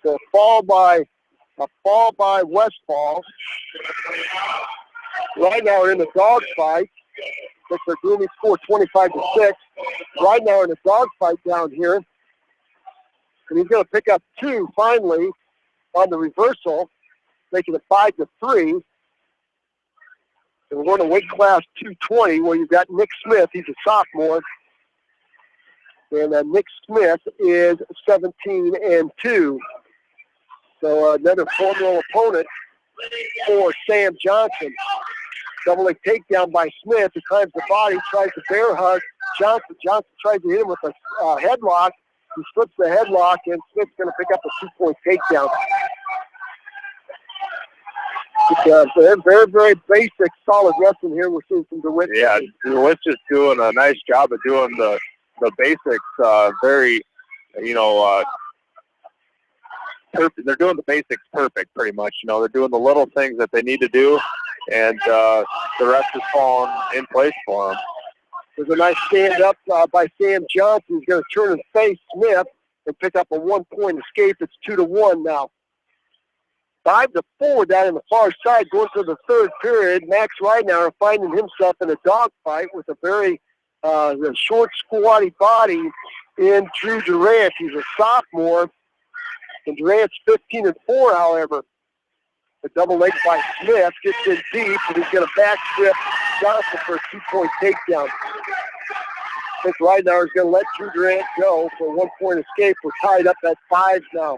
So a fall by Westfall. Right now we're in the dog fight. Looks like Gloomy score 25-6. Right now we're in a dog fight down here. And he's going to pick up 2 finally on the reversal, making it 5-3. And we're going to weight class 220 where you've got Nick Smith. He's a sophomore. And Nick Smith is 17-2. So another formidable opponent for Sam Johnson. Double leg takedown by Smith. He climbs the body, tries to bear hug Johnson. Johnson tries to hit him with a headlock. He slips the headlock, and Smith's going to pick up a 2-point takedown. Very, very basic, solid wrestling here. We're seeing some DeWitt. Yeah, DeWitt's just doing a nice job of doing the basics very, perfect. They're doing the basics perfect, pretty much. They're doing the little things that they need to do, and the rest is falling in place for them. There's a nice stand-up by Sam Johnson. He's going to turn and face Smith and pick up a 1-point escape. It's 2-1 now. 5-4 down in the far side, going to the third period. Max Ridenauer finding himself in a dogfight with a very short, squatty body in Drew Durant. He's a sophomore, and Durant's 15-4, however. The double leg by Smith gets in deep, and he's going to backstrip Johnson for a 2-point takedown. I think Ridenauer is going to let Drew Durant go for a 1-point escape. We're tied up at 5 now.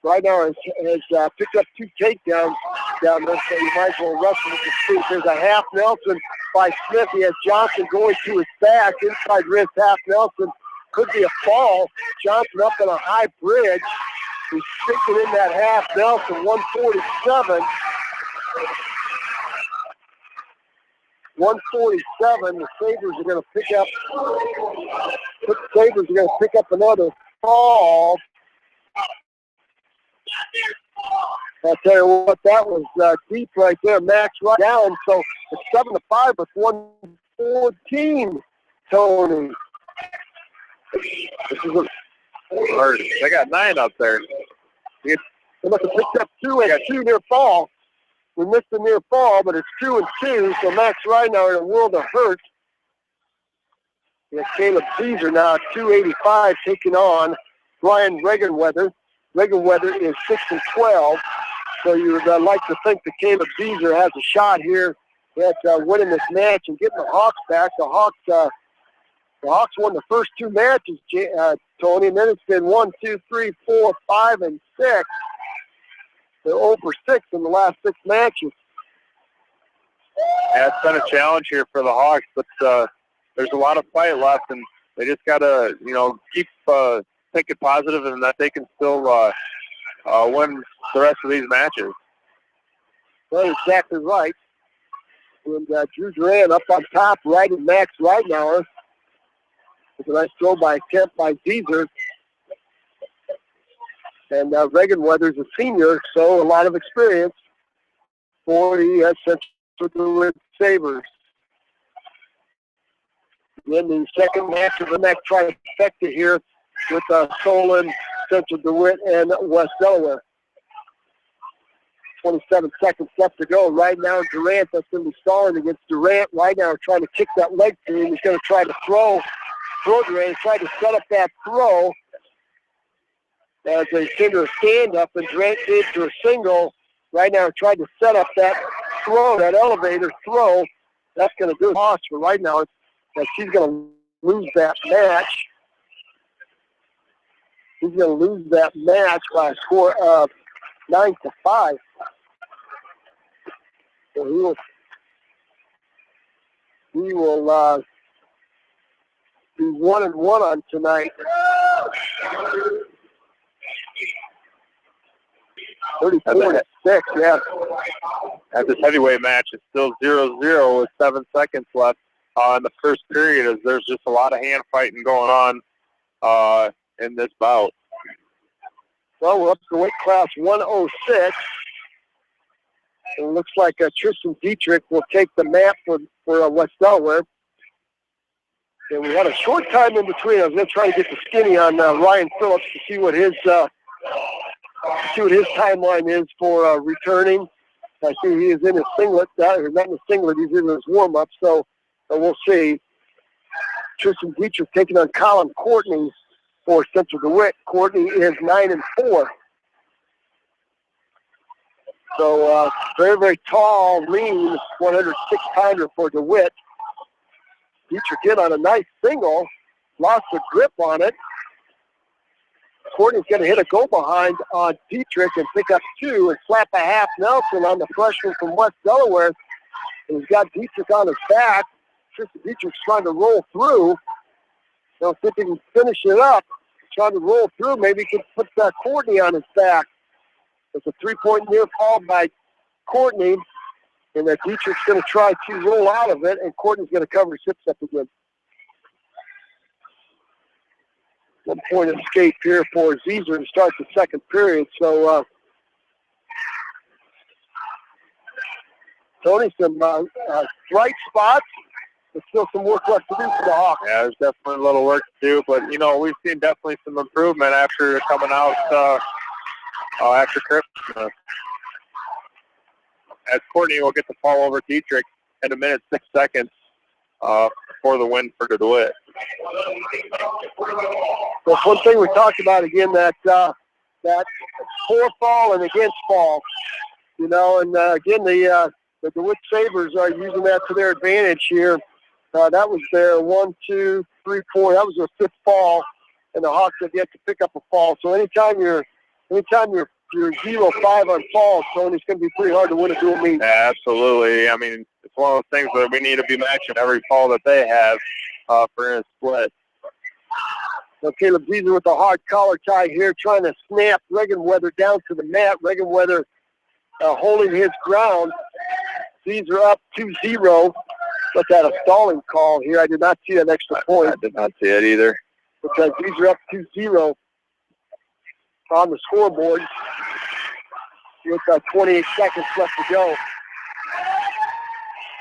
Ridenauer has picked up 2 takedowns down there, so you might as well wrestle with the feet. There's a half Nelson by Smith. He has Johnson going to his back, inside wrist half Nelson. Could be a fall. Johnson up on a high bridge. He's sticking in that half Nelson, 147. 147. The Sabres are going to pick up. The Sabres are going to pick up another fall. I'll tell you what, that was deep right there. Max right down. So it's 7-5 with 114. Tony. This is They got 9 up there. They must have picked up 2 and 2 near fall. We missed the near fall, but it's 2 and 2. So Max Ridenauer in a world of hurt. Yeah, Caleb Caesar now at 285 taking on Brian Regenweather. Regenweather is 6-12. So you would like to think that Caleb Caesar has a shot here at winning this match and getting the Hawks back. The Hawks won the first 2 matches, Tony, and then it's been 1, 2, 3, 4, 5, and 6. They're 0 for 6 in the last 6 matches. Yeah, it's been a challenge here for the Hawks, but there's a lot of fight left, and they just got to, keep thinking positive and that they can still win the rest of these matches. That's exactly right. And Drew Duran up on top, right at Max Ridenauer. It's a nice throw by attempt by Zezer. And Reagan Weathers a senior, so a lot of experience for the Central DeWitt Sabres. Then the second match of the next trifecta here with Solon, Central DeWitt, and West Delaware. 27 seconds left to go. Right now, Durant, that's going to be stalling against Durant. Right now, trying to kick that leg to him. He's going to try to throw Durant, try to set up that throw as they send a stand-up, and Durant did to a single. Right now, tried to set up that throw, that elevator throw. That's going to do it. Lost for right now. She's going to lose that match. He's going to lose that match by a score of 9-5. So he will be 1-1 on tonight. 34-6, yeah. At this heavyweight match, it's still 0-0 with 7 seconds left in the first period, as there's just a lot of hand fighting going on in this bout. Well, we're up to weight class 106. It looks like Tristan Dietrich will take the mat for West Delaware. And we had a short time in between. I was going to try to get the skinny on Ryan Phillips to see what his timeline is for returning. I see he is in his singlet. Not in his singlet, he's in his warm-up. So we'll see. Tristan Dietrich taking on Colin Courtney for Central DeWitt. Courtney is 9-4. So very, very tall, lean, 106-pounder for DeWitt. Dietrich in on a nice single, lost the grip on it. Courtney's going to hit a go-behind on Dietrich and pick up 2 and slap a half Nelson on the freshman from West Delaware. And he's got Dietrich on his back. Tristan Dietrich's trying to roll through. So see if he can finish it up. Trying to roll through. Maybe he can put Courtney on his back. It's a 3-point near fall by Courtney. And Dietrich's going to try to roll out of it, and Courtney's going to cover his hips up again. 1 point escape here for Zezer to start the second period. So, Tony, some bright spots, but still some work left to do for the Hawks. Yeah, there's definitely a little work to do, but, we've seen definitely some improvement after coming out after Christmas. As Courtney will get the ball over Dietrich in 1 minute 6 seconds for the win for DeWitt. Well, one thing we talked about again, that for fall and against fall, and again the DeWitt Sabres are using that to their advantage here. That was their 1, 2, 3, 4. That was their 5th fall, and the Hawks have yet to pick up a fall. So anytime you're 0-5 on fall, Tony, it's going to be pretty hard to win a dual meet. Yeah, absolutely. I mean, it's one of those things that we need to be matching every fall that they have for a split. So Caleb Zezer with a hard collar tie here, trying to snap Reagan Weather down to the mat. Reagan Weather holding his ground. Zezer up 2-0. But that a stalling call here. I did not see that extra point. I did not see it either. Because Zezer up 2-0 on the scoreboard with 28 seconds left to go.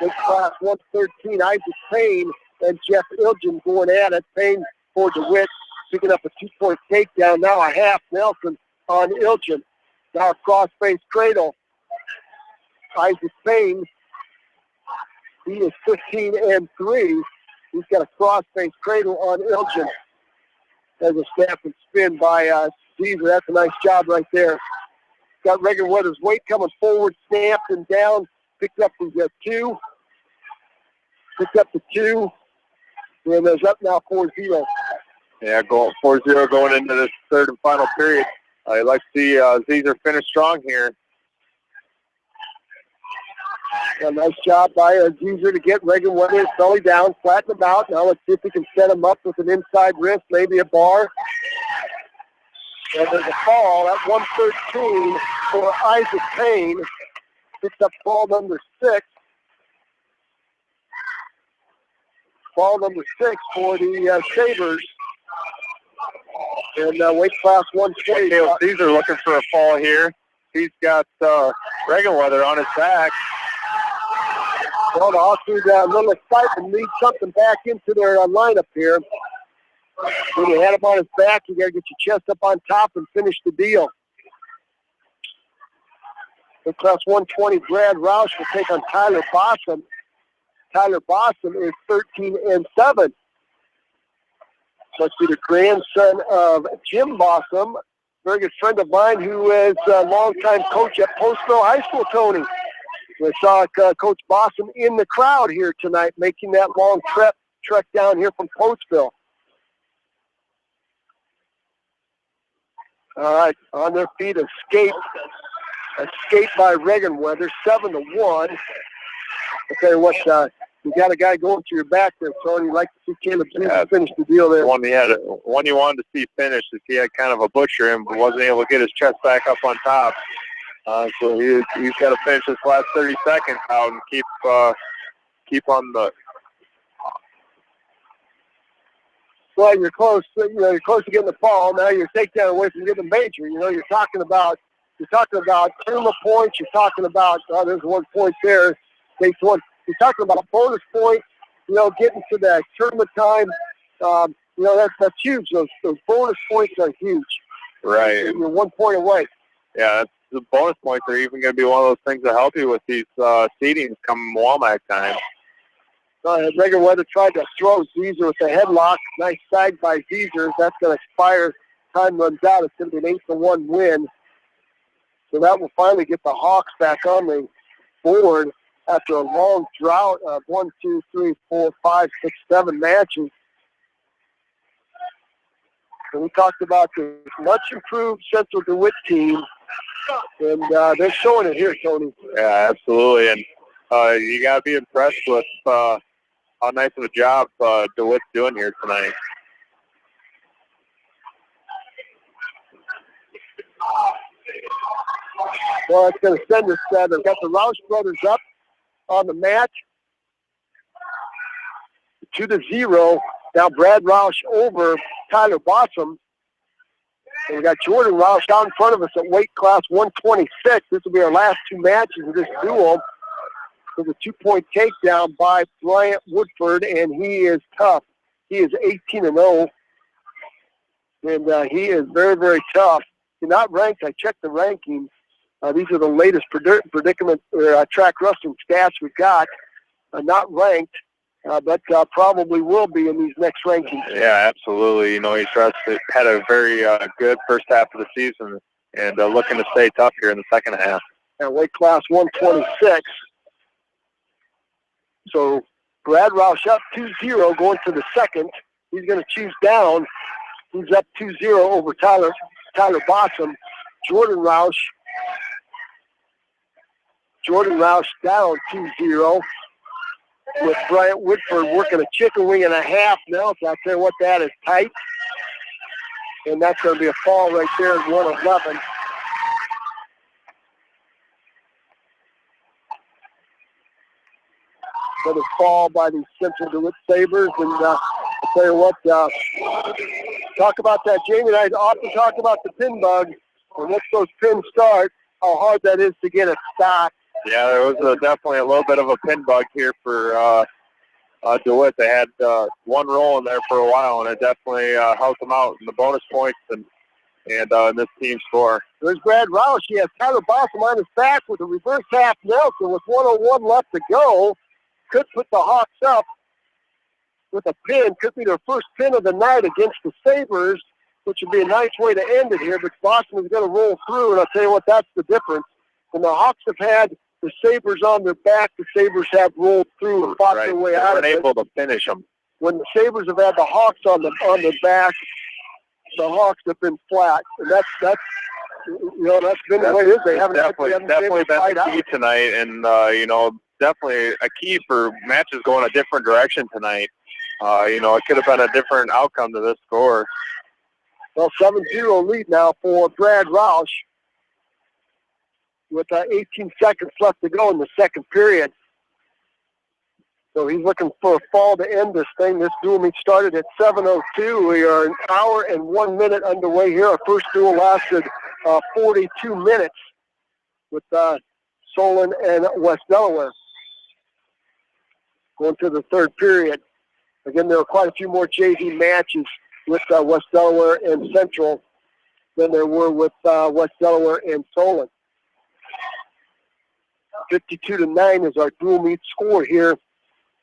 Weight class 113, Isaac Payne and Jeff Ilgen going at it. Payne for DeWitt, picking up a 2-point takedown. Now a half Nelson on Ilgen. Now a cross-face cradle. Isaac Payne, he is 15-3. He's got a cross-face cradle on Ilgen. There's a snap and spin by Zezer. That's a nice job right there. Got Reagan Weather's weight coming forward, snapped and down, picked up the 2. Picked up the 2. And there's up now 4-0. Yeah, 4-0 going into this third and final period. I'd like to see Zezer finish strong here. A nice job by Zezer to get Reagan Weather's belly down, flatten him out. Now let's see if we can set him up with an inside wrist, maybe a bar. And there's a fall at 113 for Isaac Payne. picks up ball number 6. Ball number 6 for the Sabres. And weight class 120. Caleb Caesar looking for a fall here. He's got Regenweather on his back. Well, the Hawks need a little excitement, need something back into their lineup here. When you had him on his back, you got to get your chest up on top and finish the deal. In class 120, Brad Roush will take on Tyler Bossum. Tyler Bossum is 13-7. Must be the grandson of Jim Bossum, very good friend of mine who is a longtime coach at Postville High School, Tony. We saw Coach Bossum in the crowd here tonight, making that long trek down here from Postville. All right, on their feet, escape by Regenweather, 7-1. I'll tell you what, you got a guy going to your back there, Tony. You'd like to see Caleb finish the deal there. One you wanted to see finish is he had kind of a butcher him, but wasn't able to get his chest back up on top. So he's got to finish this last 30 seconds out and keep on the. Well, you're close. You're close to getting the fall. Now you're takedown away from getting major. You're talking about tournament points. You're talking about there's 1 point there. Takes one. You're talking about a bonus point. Getting to that tournament time. That's huge. Those bonus points are huge. Right. You're 1 point away. Yeah, the bonus points are even going to be one of those things that help you with these seedings come Walmart time. Regenweather tried to throw Zeezer with the headlock. Nice sag by Zeezer. That's going to expire. Time runs out. It's going to be an 8-1 win. So that will finally get the Hawks back on the board after a long drought of 1, 2, 3, 4, 5, 6, 7 matches. And we talked about the much improved Central DeWitt team, and they're showing it here, Tony. Yeah, absolutely. And you got to be impressed with how nice of a job DeWitt's doing here tonight. Well, it's going to send us. They've got the Roush brothers up on the mat, 2-0. Now Brad Roush over Tyler Bossum. And we got Jordan Roush down in front of us at weight class 126. This will be our last 2 matches of this duel. With a 2-point takedown by Bryant Woodford, and he is tough. He is 18-0, and he is very, very tough. He's not ranked. I checked the rankings. These are the latest predicament or track wrestling stats we've got. Not ranked, but probably will be in these next rankings. Yeah, absolutely. He had a very good first half of the season, and looking to stay tough here in the second half. At weight class 126. So Brad Roush up 2-0 going to the second. He's going to choose down. He's up 2-0 over Tyler Bossum. Jordan Roush down 2-0 with Bryant Woodford working a chicken wing and a half now. So I'll tell you what, that is tight. And that's going to be a fall right there at 111. Another fall by the Central DeWitt Sabres. And I'll tell you what, talk about that. Jamie and I often talk about the pin bug. And once those pins start, how hard that is to get it stopped. Yeah, there was definitely a little bit of a pin bug here for DeWitt. They had one roll in there for a while, and it definitely helped them out in the bonus points and in this team score. There's Brad Roush. He has Tyler Bossum on his back with a reverse half Nelson with 1:01 left to go. Could put the Hawks up with a pin. Could be their first pin of the night against the Sabres, which would be a nice way to end it here. But Boston is going to roll through, and I'll tell you what, that's the difference. When the Hawks have had the Sabres on their back, the Sabres have rolled through and fought their way out of it. Able to finish them. When the Sabres have had the Hawks on their back, the Hawks have been flat, and that's been the way it is. They haven't definitely been the key tonight, and definitely a key for matches going a different direction tonight. It could have been a different outcome to this score. Well, 7-0 lead now for Brad Roush. with 18 seconds left to go in the second period. So he's looking for a fall to end this thing. This dual meet started at 7:02. We are an hour and 1 minute underway here. Our first duel lasted 42 minutes with Solon and West Delaware. Going to the third period. Again, there are quite a few more JV matches with West Delaware and Central than there were with West Delaware and Solon. 52-9 is our dual meet score here.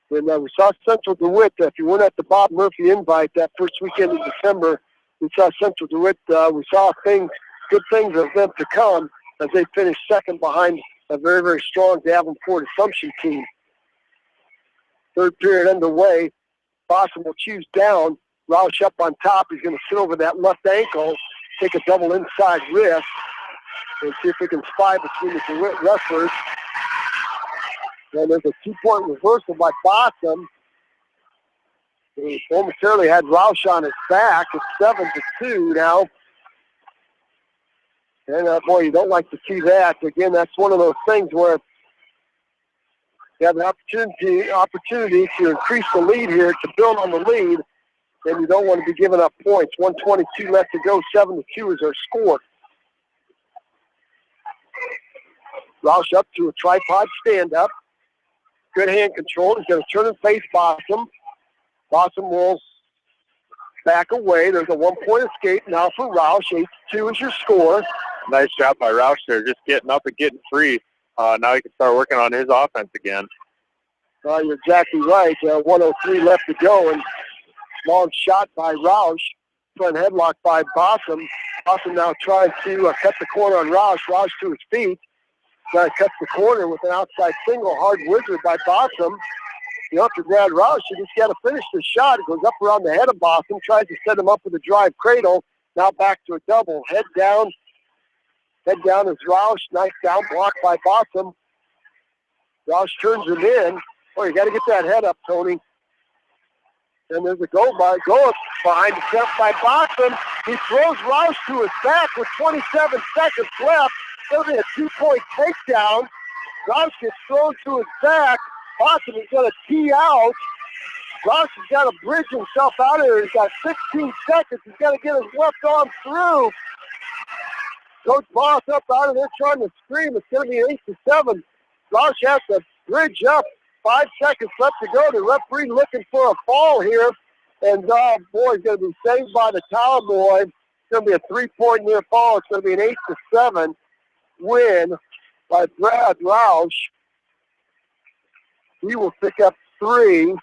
And we saw Central DeWitt. If you weren't at the Bob Murphy invite that first weekend in December, we saw Central DeWitt. We saw good things of them to come as they finished second behind a very, very strong Davenport Assumption team. Third period underway. Boston will choose down. Roush up on top. He's going to sit over that left ankle, take a double inside wrist, and see if he can spy between the DeWitt wrestlers. And there's a 2-point reversal by Boston. He momentarily had Roush on his back. It's 7-2 now. And boy, you don't like to see that. Again, that's one of those things where you have an opportunity to increase the lead here, to build on the lead, and you don't want to be giving up points. 1:22 left to go. 7-2 is our score. Roush up to a tripod stand-up. Good hand control. He's going to turn and face Boston. Boston will back away. There's a 1-point escape now for Roush. 8-2 is your score. Nice job by Roush there, just getting up and getting free. Now he can start working on his offense again. You're exactly right. 1:03 left to go, and long shot by Roush. Front headlock by Boston. Boston now trying to cut the corner on Roush. Roush to his feet. Trying to cut the corner with an outside single. Hard wizard by Boston. You have to grab Roush. You just got to finish the shot. It goes up around the head of Boston. Tries to set him up with a drive cradle. Now back to a double. Head down. Head down is Roush. Nice down block by Boston. Roush turns him in. Oh, you got to get that head up, Tony. And there's a go up behind the step by Boston. He throws Roush to his back with 27 seconds left. It'll be a 2-point takedown. Roush gets thrown to his back. Boston is going to tee out. Roush has got to bridge himself out of here. He's got 16 seconds. He's got to get his left arm through. Coach Boss up out of there trying to scream. It's going to be 8-7. Roush has to bridge up. 5 seconds left to go. The referee looking for a fall here. And, boy, he's going to be saved by the towel boy. It's going to be a 3-point near fall. It's going to be an 8-7 win by Brad Roush. He will pick up 3.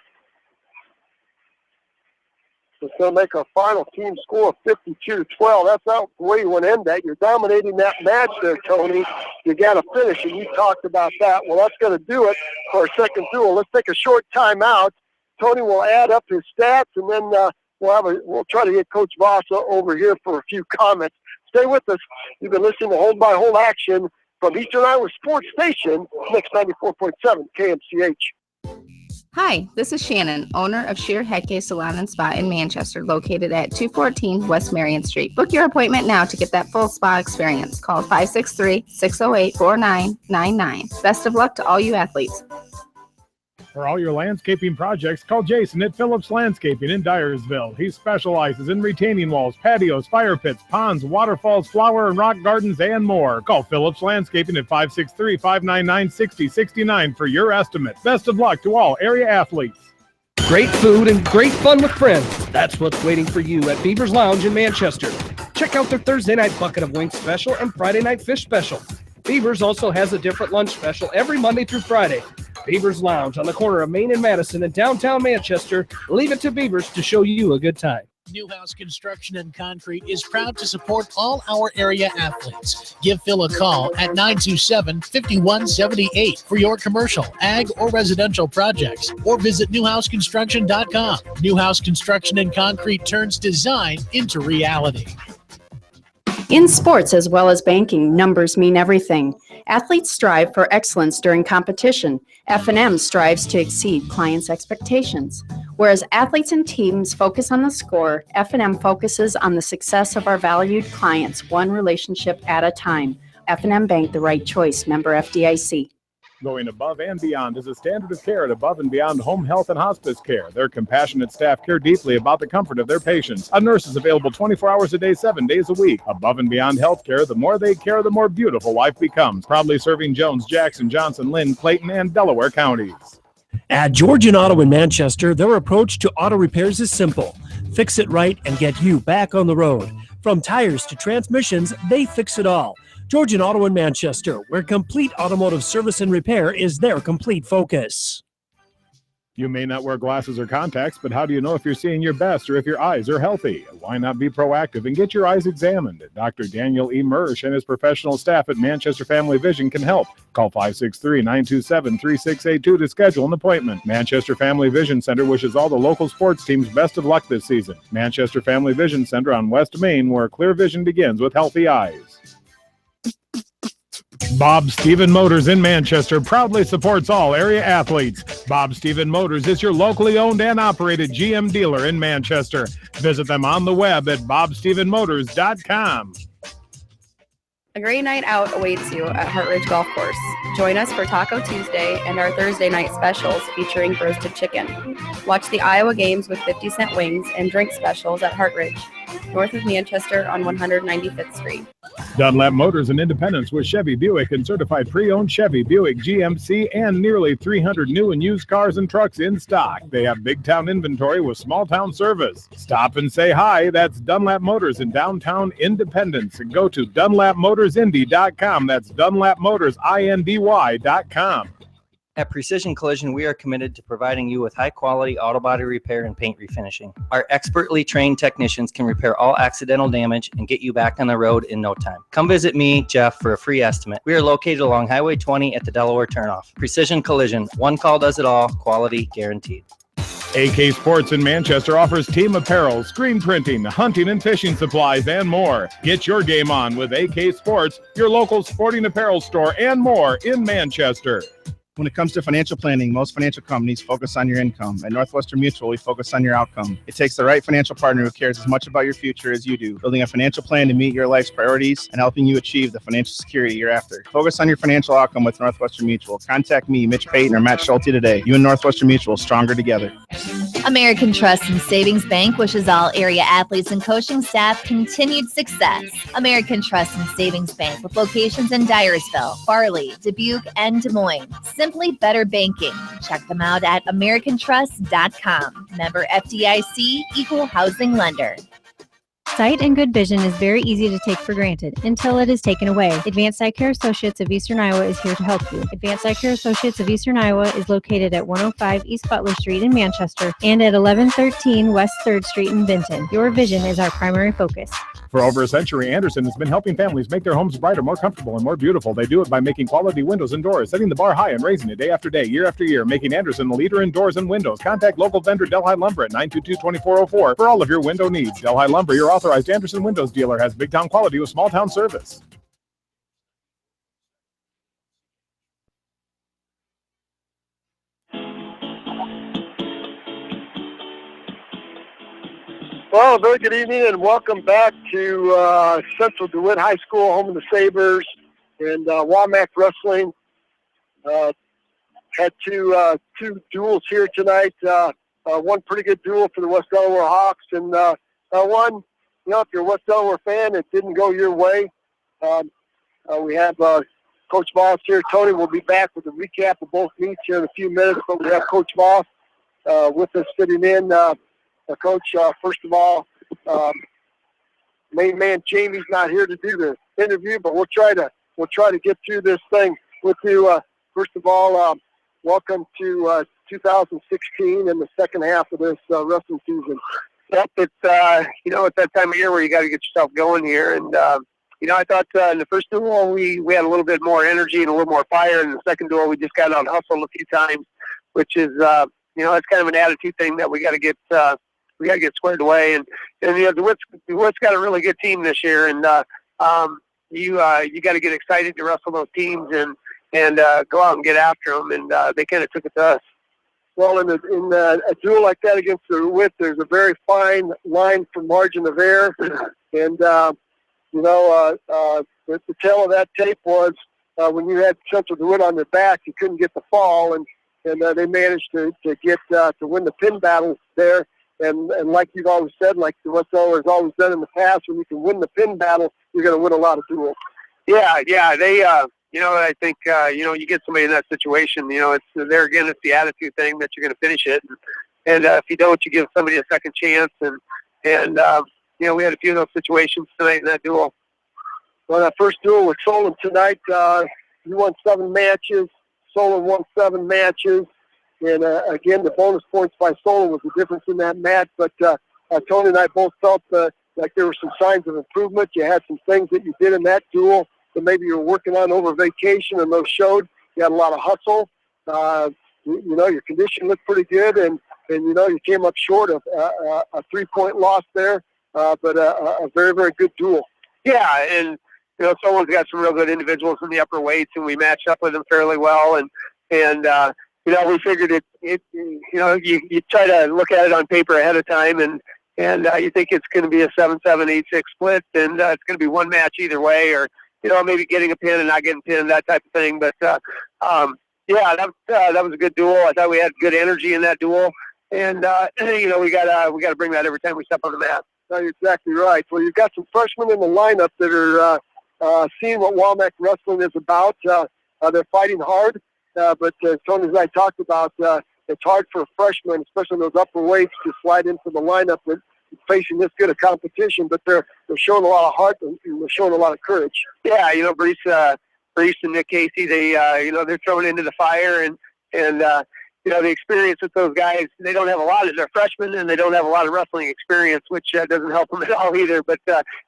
It's going to make our final team score of 52-12. That's not the way you want to end that. You're dominating that match there, Tony. You got to finish, and you talked about that. Well, that's going to do it for our second duel. Let's take a short timeout. Tony will add up his stats, and then we'll try to get Coach Vasa over here for a few comments. Stay with us. You've been listening to Hold by Hold action from Eastern Iowa Sports Station, Mix 94.7 KMCH. Hi, this is Shannon, owner of Sheer Hecke Salon and Spa in Manchester, located at 214 West Marion Street. Book your appointment now to get that full spa experience. Call 563-608-4999. Best of luck to all you athletes. For all your landscaping projects, call Jason at Phillips Landscaping in Dyersville. He specializes in retaining walls, patios, fire pits, ponds, waterfalls, flower and rock gardens, and more. Call Phillips Landscaping at 563-599-6069 for your estimate. Best of luck to all area athletes. Great food and great fun with friends. That's what's waiting for you at Beaver's Lounge in Manchester. Check out their Thursday night bucket of wings special and Friday night fish special. Beaver's also has a different lunch special every Monday through Friday. Beaver's Lounge on the corner of Main and Madison in downtown Manchester. Leave it to Beaver's to show you a good time. Newhouse Construction and Concrete is proud to support all our area athletes. Give Phil a call at 927-5178 for your commercial, ag, or residential projects, or visit newhouseconstruction.com. Newhouse Construction and Concrete turns design into reality. In sports as well as banking, numbers mean everything. Athletes strive for excellence during competition. F&M strives to exceed clients' expectations. Whereas athletes and teams focus on the score, F&M focuses on the success of our valued clients, one relationship at a time. F&M Bank, the right choice. Member FDIC. Going above and beyond is a standard of care at Above and Beyond Home Health and Hospice Care. Their compassionate staff care deeply about the comfort of their patients. A nurse is available 24 hours a day, 7 days a week. Above and Beyond Healthcare, the more they care, the more beautiful life becomes. Proudly serving Jones, Jackson, Johnson, Lynn, Clayton, and Delaware counties. At Georgian Auto in Manchester, their approach to auto repairs is simple. Fix it right and get you back on the road. From tires to transmissions, they fix it all. Georgian Auto in Manchester, where complete automotive service and repair is their complete focus. You may not wear glasses or contacts, but how do you know if you're seeing your best or if your eyes are healthy? Why not be proactive and get your eyes examined? Dr. Daniel E. Mersch and his professional staff at Manchester Family Vision can help. Call 563-927-3682 to schedule an appointment. Manchester Family Vision Center wishes all the local sports teams best of luck this season. Manchester Family Vision Center on West Main, where clear vision begins with healthy eyes. Bob Stephen Motors in Manchester proudly supports all area athletes. Bob Stephen Motors is your locally owned and operated GM dealer in Manchester. Visit them on the web at bobstephenmotors.com. A great night out awaits you at Hartridge Golf Course. Join us for Taco Tuesday and our Thursday night specials featuring roasted chicken. Watch the Iowa games with 50-cent wings and drink specials at Hartridge, north of Manchester on 195th Street. Dunlap Motors in Independence with Chevy, Buick, and certified pre-owned Chevy, Buick, GMC, and nearly 300 new and used cars and trucks in stock. They have big-town inventory with small-town service. Stop and say hi. That's Dunlap Motors in downtown Independence. And go to DunlapMotorsIndy.com. That's DunlapMotorsIndy.com. At Precision Collision, we are committed to providing you with high-quality auto body repair and paint refinishing. Our expertly trained technicians can repair all accidental damage and get you back on the road in no time. Come visit me, Jeff, for a free estimate. We are located along Highway 20 at the Delaware turnoff. Precision Collision, one call does it all, quality guaranteed. AK Sports in Manchester offers team apparel, screen printing, hunting and fishing supplies, and more. Get your game on with AK Sports, your local sporting apparel store, and more in Manchester. When it comes to financial planning, most financial companies focus on your income. At Northwestern Mutual, we focus on your outcome. It takes the right financial partner who cares as much about your future as you do, building a financial plan to meet your life's priorities and helping you achieve the financial security you're after. Focus on your financial outcome with Northwestern Mutual. Contact me, Mitch Payton, or Matt Schulte today. You and Northwestern Mutual, stronger together. American Trust and Savings Bank wishes all area athletes and coaching staff continued success. American Trust and Savings Bank with locations in Dyersville, Farley, Dubuque, and Des Moines. Simply better banking. Check them out at AmericanTrust.com. Member FDIC, equal housing lender. Sight and good vision is very easy to take for granted until it is taken away. Advanced Eye Care Associates of Eastern Iowa is here to help you. Advanced Eye Care Associates of Eastern Iowa is located at 105 East Butler Street in Manchester and at 1113 West 3rd Street in Vinton. Your vision is our primary focus. For over a century, Anderson has been helping families make their homes brighter, more comfortable, and more beautiful. They do it by making quality windows and doors, setting the bar high and raising it day after day, year after year, making Anderson the leader in doors and windows. Contact local vendor Delhi Lumber at 922-2404 for all of your window needs. Delhi Lumber, your authorized Anderson Windows dealer, has big town quality with small town service. Well, a very good evening and welcome back to Central DeWitt High School, home of the Sabres, and Womack Wrestling. Had two duels here tonight. One pretty good duel for the West Delaware Hawks, and one, if you're a West Delaware fan, it didn't go your way. We have Coach Moss here. Tony will be back with a recap of both meets here in a few minutes, but we have Coach Moss with us sitting in. Coach, first of all, main man Jamie's not here to do the interview, but we'll try to get through this thing with you. First of all, welcome to 2016 and the second half of this wrestling season. Yep, it's it's that time of year where you got to get yourself going here, and I thought in the first duel we had a little bit more energy and a little more fire, and the second duel we just got out hustled a few times, which is it's kind of an attitude thing that we got to get squared away, and DeWitt's got a really good team this year, and you got to get excited to wrestle those teams and go out and get after them, and they kind of took it to us. Well, in a duel like that against DeWitt, there's a very fine line for margin of error, and The tail of that tape was when you had Central DeWitt on their back, you couldn't get the fall, and they managed to get to win the pin battle there. And like you've always said, like what Delaware has always done in the past, when you can win the pin battle, you're going to win a lot of duels. Yeah. They, I think, you get somebody in that situation, it's there again, it's the attitude thing that you're going to finish it. And if you don't, you give somebody a second chance. And we had a few of those situations tonight in that duel. Well, that first duel with Solon tonight, you won 7 matches. Solon won 7 matches. And, again, the bonus points by Solon was the difference in that match. But Tony and I both felt like there were some signs of improvement. You had some things that you did in that duel that maybe you were working on over vacation, and those showed. You had a lot of hustle. Your condition looked pretty good, and you came up short of a 3-point loss there, but a very, very good duel. Yeah, and Solon's got some real good individuals in the upper weights, and we matched up with them fairly well, and we figured you try to look at it on paper ahead of time, and you think it's going to be a 7-7, 8-6 split, and it's going to be one match either way, or maybe getting a pin and not getting pinned, that type of thing. But that was a good duel. I thought we had good energy in that duel, and we got to bring that every time we step on the mat. No, you're exactly right. Well, you've got some freshmen in the lineup that are seeing what Walnut wrestling is about. They're fighting hard, but Tony and I talked about it's hard for a freshman, especially those upper weights, to slide into the lineup with facing this good a competition. But they're showing a lot of heart and they're showing a lot of courage. Yeah, Brees and Nick Casey, they're thrown into the fire, and the experience with those guys, they don't have a lot of, they're freshmen, and they don't have a lot of wrestling experience, which doesn't help them at all either. But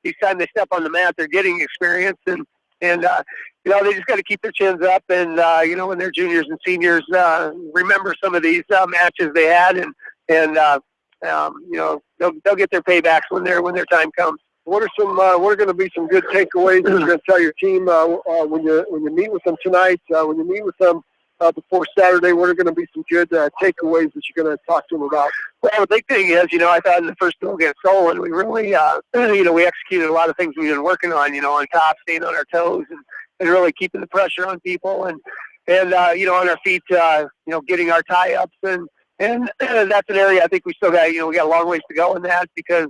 each time they step on the mat, they're getting experience, and they just got to keep their chins up, and when they're juniors and seniors, remember some of these matches they had, and they'll get their paybacks when their time comes. What are going to be some good takeaways that you're going to tell your team when you meet with them tonight? When you meet with them before Saturday, what are going to be some good takeaways that you're going to talk to them about? Well, the big thing is, I thought in the first duel against Solon, we really, we executed a lot of things we've been working on top, staying on our toes, and really keeping the pressure on people, and on our feet, getting our tie-ups, and that's an area I think we still got, we got a long ways to go in that, because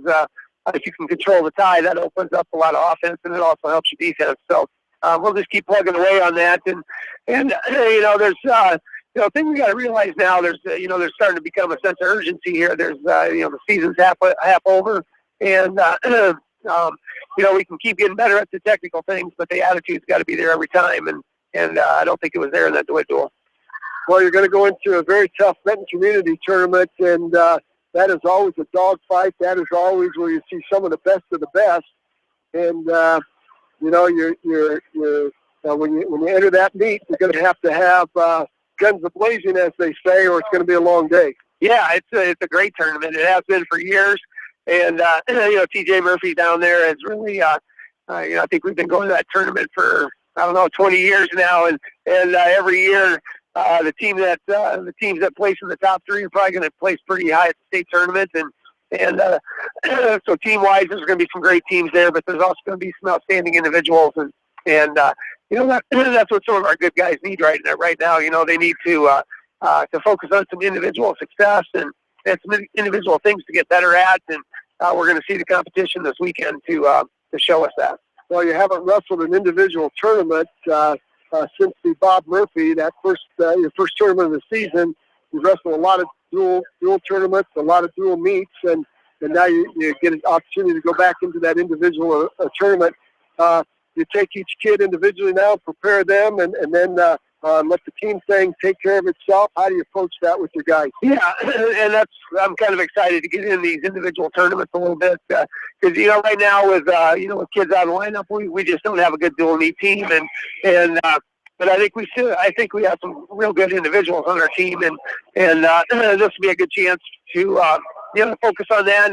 if you can control the tie, that opens up a lot of offense, and it also helps your defense. So we'll just keep plugging away on that, and there's thing we got to realize now. There's there's starting to become a sense of urgency here. There's the season's half over, and we can keep getting better at the technical things, but the attitude's got to be there every time, and I don't think it was there in that DeWitt duel. Well, you're going to go into a very tough Benton community tournament, and that is always a dogfight. That is always where you see some of the best of the best, and when you enter that meet, you're going to have guns a-blazing, as they say, or it's going to be a long day. Yeah, it's a great tournament. It has been for years, and TJ Murphy down there has really, I think we've been going to that tournament for 20 years now, and every year the teams that place in the top 3 are probably going to place pretty high at the state tournament, and so team-wise, there's going to be some great teams there, but there's also going to be some outstanding individuals, and that's what some of our good guys need right now. They need to focus on some individual success and some individual things to get better at, and we're going to see the competition this weekend to show us that. Well, you haven't wrestled an individual tournament since the Bob Murphy, that your first tournament of the season. You wrestled a lot of dual tournaments, a lot of dual meets, and now you get an opportunity to go back into that individual tournament. You take each kid individually now, prepare them, and then let the team thing take care of itself. How do you approach that with your guys? Yeah, and I'm kind of excited to get in these individual tournaments a little bit, because right now with kids out of the lineup, we just don't have a good dual meet team, but I think we should. I think we have some real good individuals on our team, and this will be a good chance to focus on that.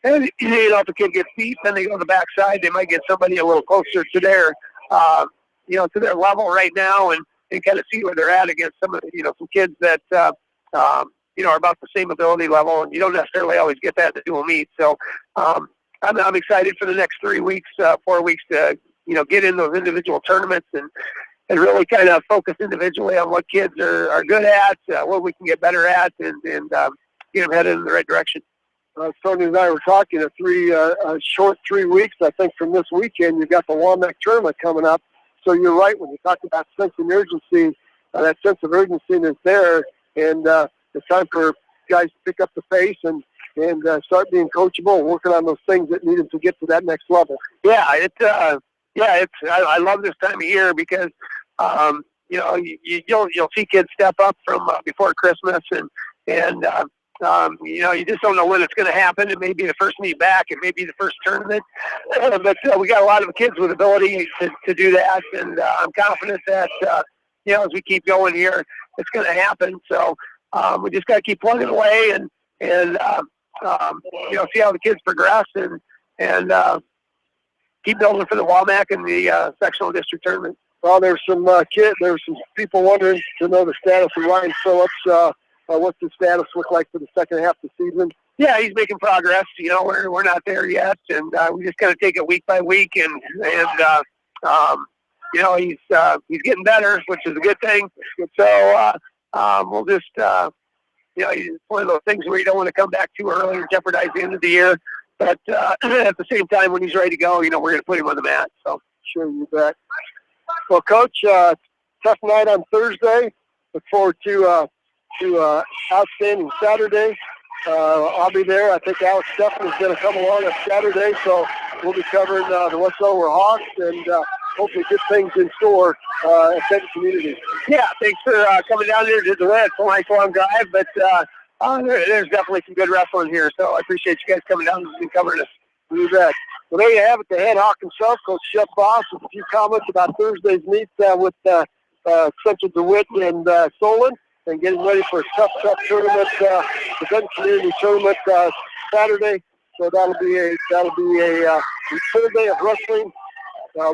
And if a kid gets beat, then they go to the backside. They might get somebody a little closer to their level right now, and kind of see where they're at against some kids that are about the same ability level. And you don't necessarily always get that in the dual meet. So I'm excited for the next 4 weeks to, get in those individual tournaments and really kind of focus individually on what kids are good at, what we can get better at, and get them headed in the right direction. Tony and I were talking a short 3 weeks, I think, from this weekend. You've got the Walmart tournament coming up. So you're right when you talk about sense of urgency. That sense of urgency is there, and it's time for guys to pick up the pace and start being coachable and working on those things that need them to get to that next level. Yeah, I love this time of year because you'll see kids step up from before Christmas and you just don't know when it's going to happen. It may be the first meet back. It may be the first tournament. But we got a lot of kids with ability to do that, and I'm confident that as we keep going here, it's going to happen. So we just got to keep plugging away and see how the kids progress and keep building for the WAMAC and the sectional district tournament. Well, there's some people wondering to know the status of Ryan Phillips. What's his status look like for the second half of the season? Yeah, he's making progress. We're not there yet, and we just got to take it week by week, and he's getting better, which is a good thing. So we'll just it's one of those things where you don't want to come back too early and jeopardize the end of the year. But at the same time, when he's ready to go, we're going to put him on the mat. So sure, you bet. Well, Coach, tough night on Thursday. Look forward to outstanding Saturday. I'll be there. I think Alex Stephan is going to come along on Saturday, so we'll be covering the West Delaware Hawks and hopefully good things in store at Benton Community. Yeah, thanks for coming down here to DeWitt. It's a nice long drive, but there's definitely some good wrestling here, so I appreciate you guys coming down and covering us. Do that. Well, there you have it. The head Hawk himself, Coach Shep Boss, with a few comments about Thursday's meet with Central DeWitt and Solon, and getting ready for a tough tournament, the Benton Community Tournament Saturday. So that'll be a full day of wrestling.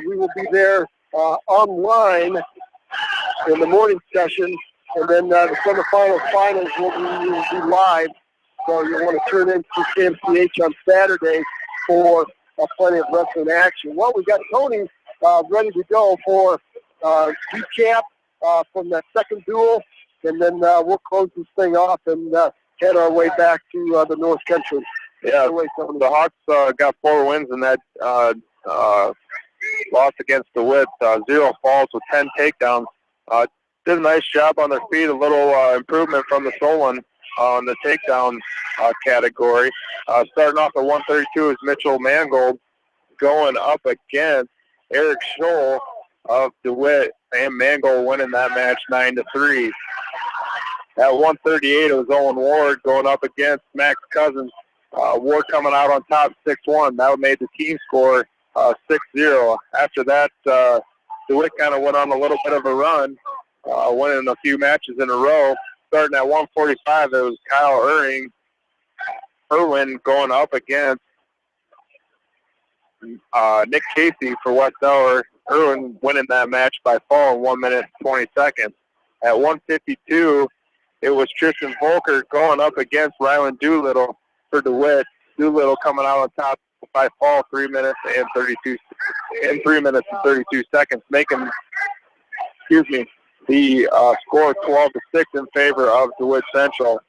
We will be there online in the morning session, and then the semifinals, finals will be live. So you'll want to tune in to KMCH on Saturday for plenty of wrestling action. Well, we've got Tony ready to go for recap from that second duel, and then we'll close this thing off and head our way back to the North Country. Yeah, the Hawks got 4 wins in that loss against DeWitt. 0 falls with 10 takedowns. Did a nice job on their feet. A little improvement from the Solon on the takedown category. Starting off at 132 is Mitchell Mangold going up against Eric Scholl of DeWitt, and Mangold winning that match 9-3. At 138, it was Owen Ward going up against Max Cousins. Ward coming out on top 6-1. That made the team score 6-0. After that, DeWitt kind of went on a little bit of a run, winning a few matches in a row. Starting at 145, it was Kyle Irwin going up against Nick Casey for West Delaware. Irwin winning that match by fall in 1 minute and 20 seconds. At 152, it was Tristan Volker going up against Ryland Doolittle for DeWitt. Doolittle coming out on top by fall 3 minutes and 32 seconds, making the score 12-6 in favor of DeWitt Central.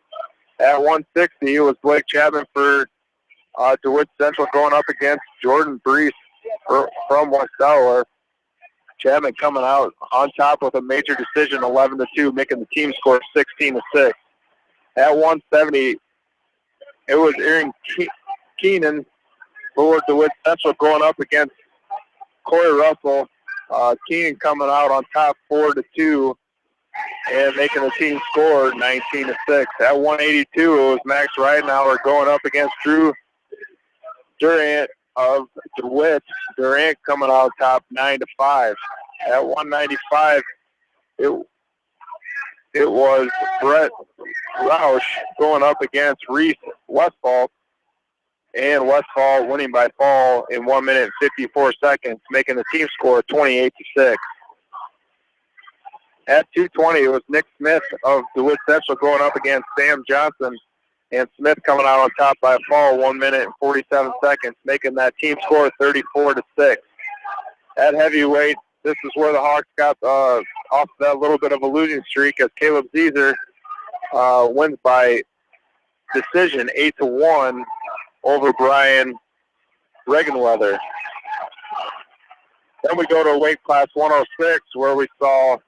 At 160, it was Blake Chapman for DeWitt Central going up against Jordan Brees from West Delaware. Chapman coming out on top with a major decision, 11-2, making the team score 16-6. At 170, it was Aaron Keenan for DeWitt Central going up against Corey Russell. Keenan coming out on top 4-2 and making the team score 19-6. At 182, it was Max Ridenauer going up against Drew Durant of DeWitt. Durant coming out top 9-5. At 195, it was Brett Roush going up against Reese Westfall, and Westfall winning by fall in 1 minute and 54 seconds, making the team score 28-6. At 220, it was Nick Smith of DeWitt Central going up against Sam Johnson, And Smith coming out on top by a fall, 1 minute and 47 seconds, making that team score 34-6. At heavyweight, this is where the Hawks got off that little bit of a losing streak as Caleb Zeeser wins by decision 8-1 over Brian Regenweather. Then we go to weight class 106 where we saw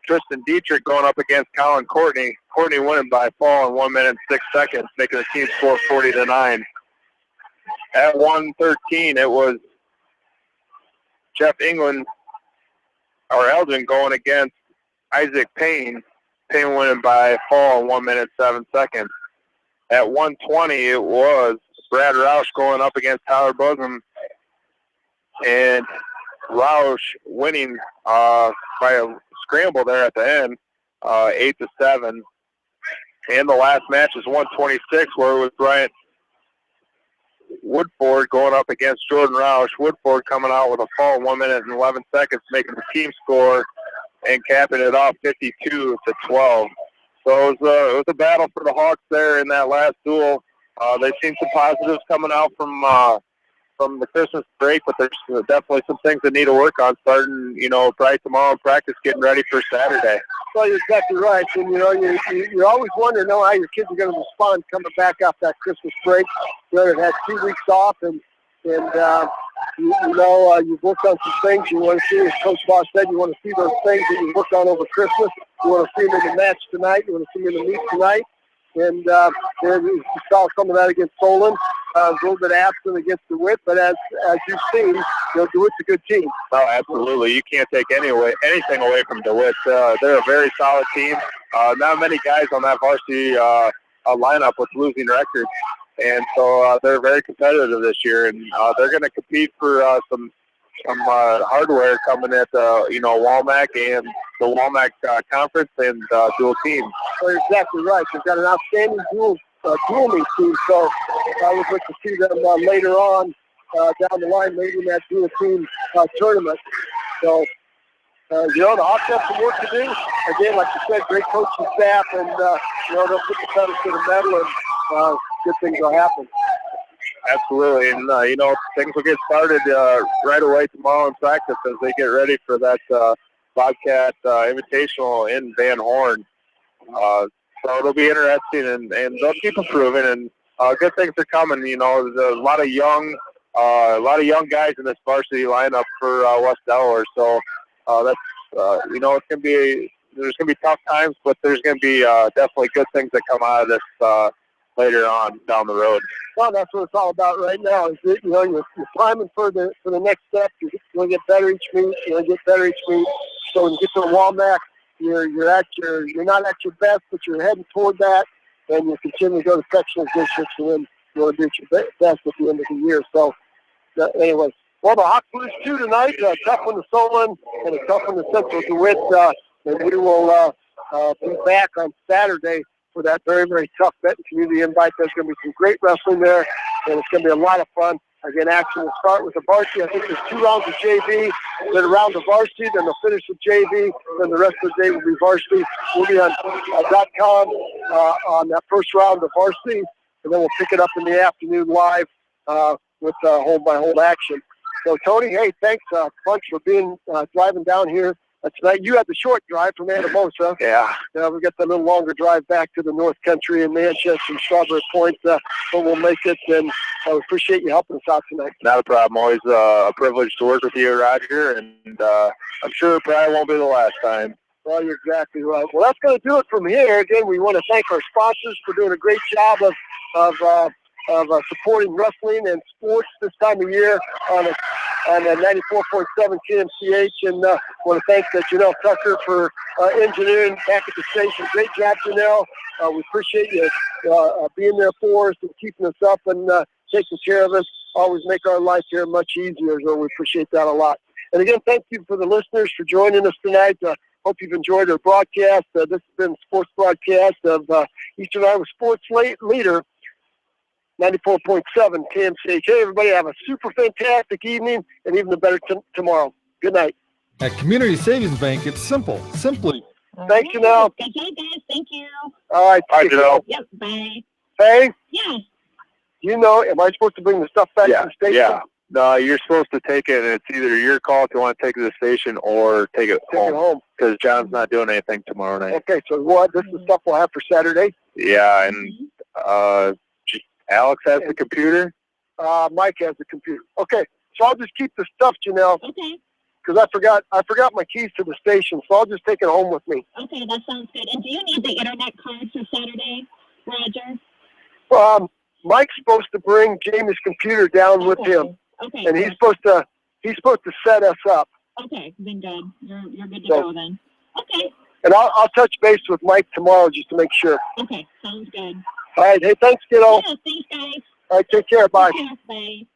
Tristan Dietrich going up against Colin Courtney. Courtney winning by a fall in 1 minute and 6 seconds, making the team score 40-9. At 113, it was Jeff England, or Elgin, going against Isaac Payne. Payne winning by a fall in 1 minute and 7 seconds. At 120, it was Brad Roush going up against Tyler Bosom. And Roush winning by a scramble there at the end, 8-7. And the last match is 126, where it was Bryant Woodford going up against Jordan Roush. Woodford coming out with a fall 1 minute and 11 seconds, making the team score and capping it off 52-12. So it was a battle for the Hawks there in that last duel. They've seen some positives coming out from the Christmas break, but there's definitely some things that need to work on starting, probably tomorrow in practice, getting ready for Saturday. Well, you're exactly right. And, you're always wondering how your kids are going to respond coming back off that Christmas break. They've had 2 weeks off, and you've worked on some things. You want to see, as Coach Boss said, you want to see those things that you worked on over Christmas. You want to see them in the match tonight. You want to see them in the meet tonight. And you saw some of that against Solon. A little bit absent against DeWitt, but as you've seen, DeWitt's a good team. Oh, absolutely. You can't take anything away from DeWitt. They're a very solid team. Not many guys on that varsity lineup with losing records, and so they're very competitive this year, and they're going to compete for some hardware coming at Walmack and the Walmack conference and dual team. Well, you're exactly right. They've got an outstanding dual meet team, so I would like to see them later on down the line, maybe in that dual team tournament. So, the Hawks have some work to do. Again, like you said, great coaching staff, and they'll put the pedal to the metal, and good things will happen. Absolutely, and things will get started right away tomorrow in practice as they get ready for that Bobcat Invitational in Van Horn. So it'll be interesting, and they'll keep improving, and good things are coming. There's a lot of young guys in this varsity lineup for West Delaware. So that's it's gonna be there's gonna be tough times, but there's gonna be definitely good things that come out of this later on down the road. Well, that's what it's all about right now. Is that, you're climbing for the next step. You're going to get better each meet. So when you get to the Walmart, you're not at your best, but you're heading toward that, and you continue to go to sectional districts, and then you'll do your best at the end of the year. So, anyway, well, the Hawks lose 2 tonight. Tough one to Solon and a tough one to Central DeWitt. And we will be back on Saturday for that very, very tough Benton Community Invite. There's going to be some great wrestling there, and it's going to be a lot of fun. Again, action will start with the varsity. I think there's 2 rounds of JV, then a round of varsity, then they'll finish with JV, then the rest of the day will be varsity. We'll be on .com on that first round of varsity, and then we'll pick it up in the afternoon live with hold-by-hold action. So, Tony, hey, thanks a bunch for driving down here tonight. You had the short drive from Anamosa. Yeah. We've got the little longer drive back to the North Country in Manchester and Strawberry Point, but we'll make it, and I appreciate you helping us out tonight. Not a problem. Always a privilege to work with you, Roger, and I'm sure it probably won't be the last time. Well, you're exactly right. Well, that's going to do it from here. Again, we want to thank our sponsors for doing a great job of supporting wrestling and sports this time of year on 94.7 KMCH, and want to thank Janelle Tucker for engineering back at the station. Great job, Janelle. We appreciate you being there for us and keeping us up and taking care of us. Always make our life here much easier, so we appreciate that a lot. And again, thank you for the listeners for joining us tonight. Hope you've enjoyed our broadcast. This has been a sports broadcast of Eastern Iowa Sports Leader, 94.7 KMCH. Hey, everybody, have a super fantastic evening and even a better tomorrow. Good night. At Community Savings Bank, it's simple. Simply, Thanks, Janelle. Good job, guys. Thank you. All right. Bye, Janelle. Yep. Bye. Hey, Yeah. you know, am I supposed to bring the stuff back to the station? Yeah. No, you're supposed to take it, and it's either your call if you want to take it to the station or take it home. Because John's not doing anything tomorrow night. Okay, so what? This is stuff we'll have for Saturday? Yeah, and Alex has the computer. Mike has the computer. Okay, so I'll just keep the stuff, Janelle. Okay. Because I forgot my keys to the station, so I'll just take it home with me. Okay, that sounds good. And do you need the internet card for Saturday, Roger? Mike's supposed to bring Jamie's computer down with him. Okay. And he's supposed to set us up. Okay, then good. You're good to go then. Okay. And I'll touch base with Mike tomorrow just to make sure. Okay, sounds good. All right. Hey, thanks, kiddo. Yeah, thanks, guys. All right, take care. Bye. Bye.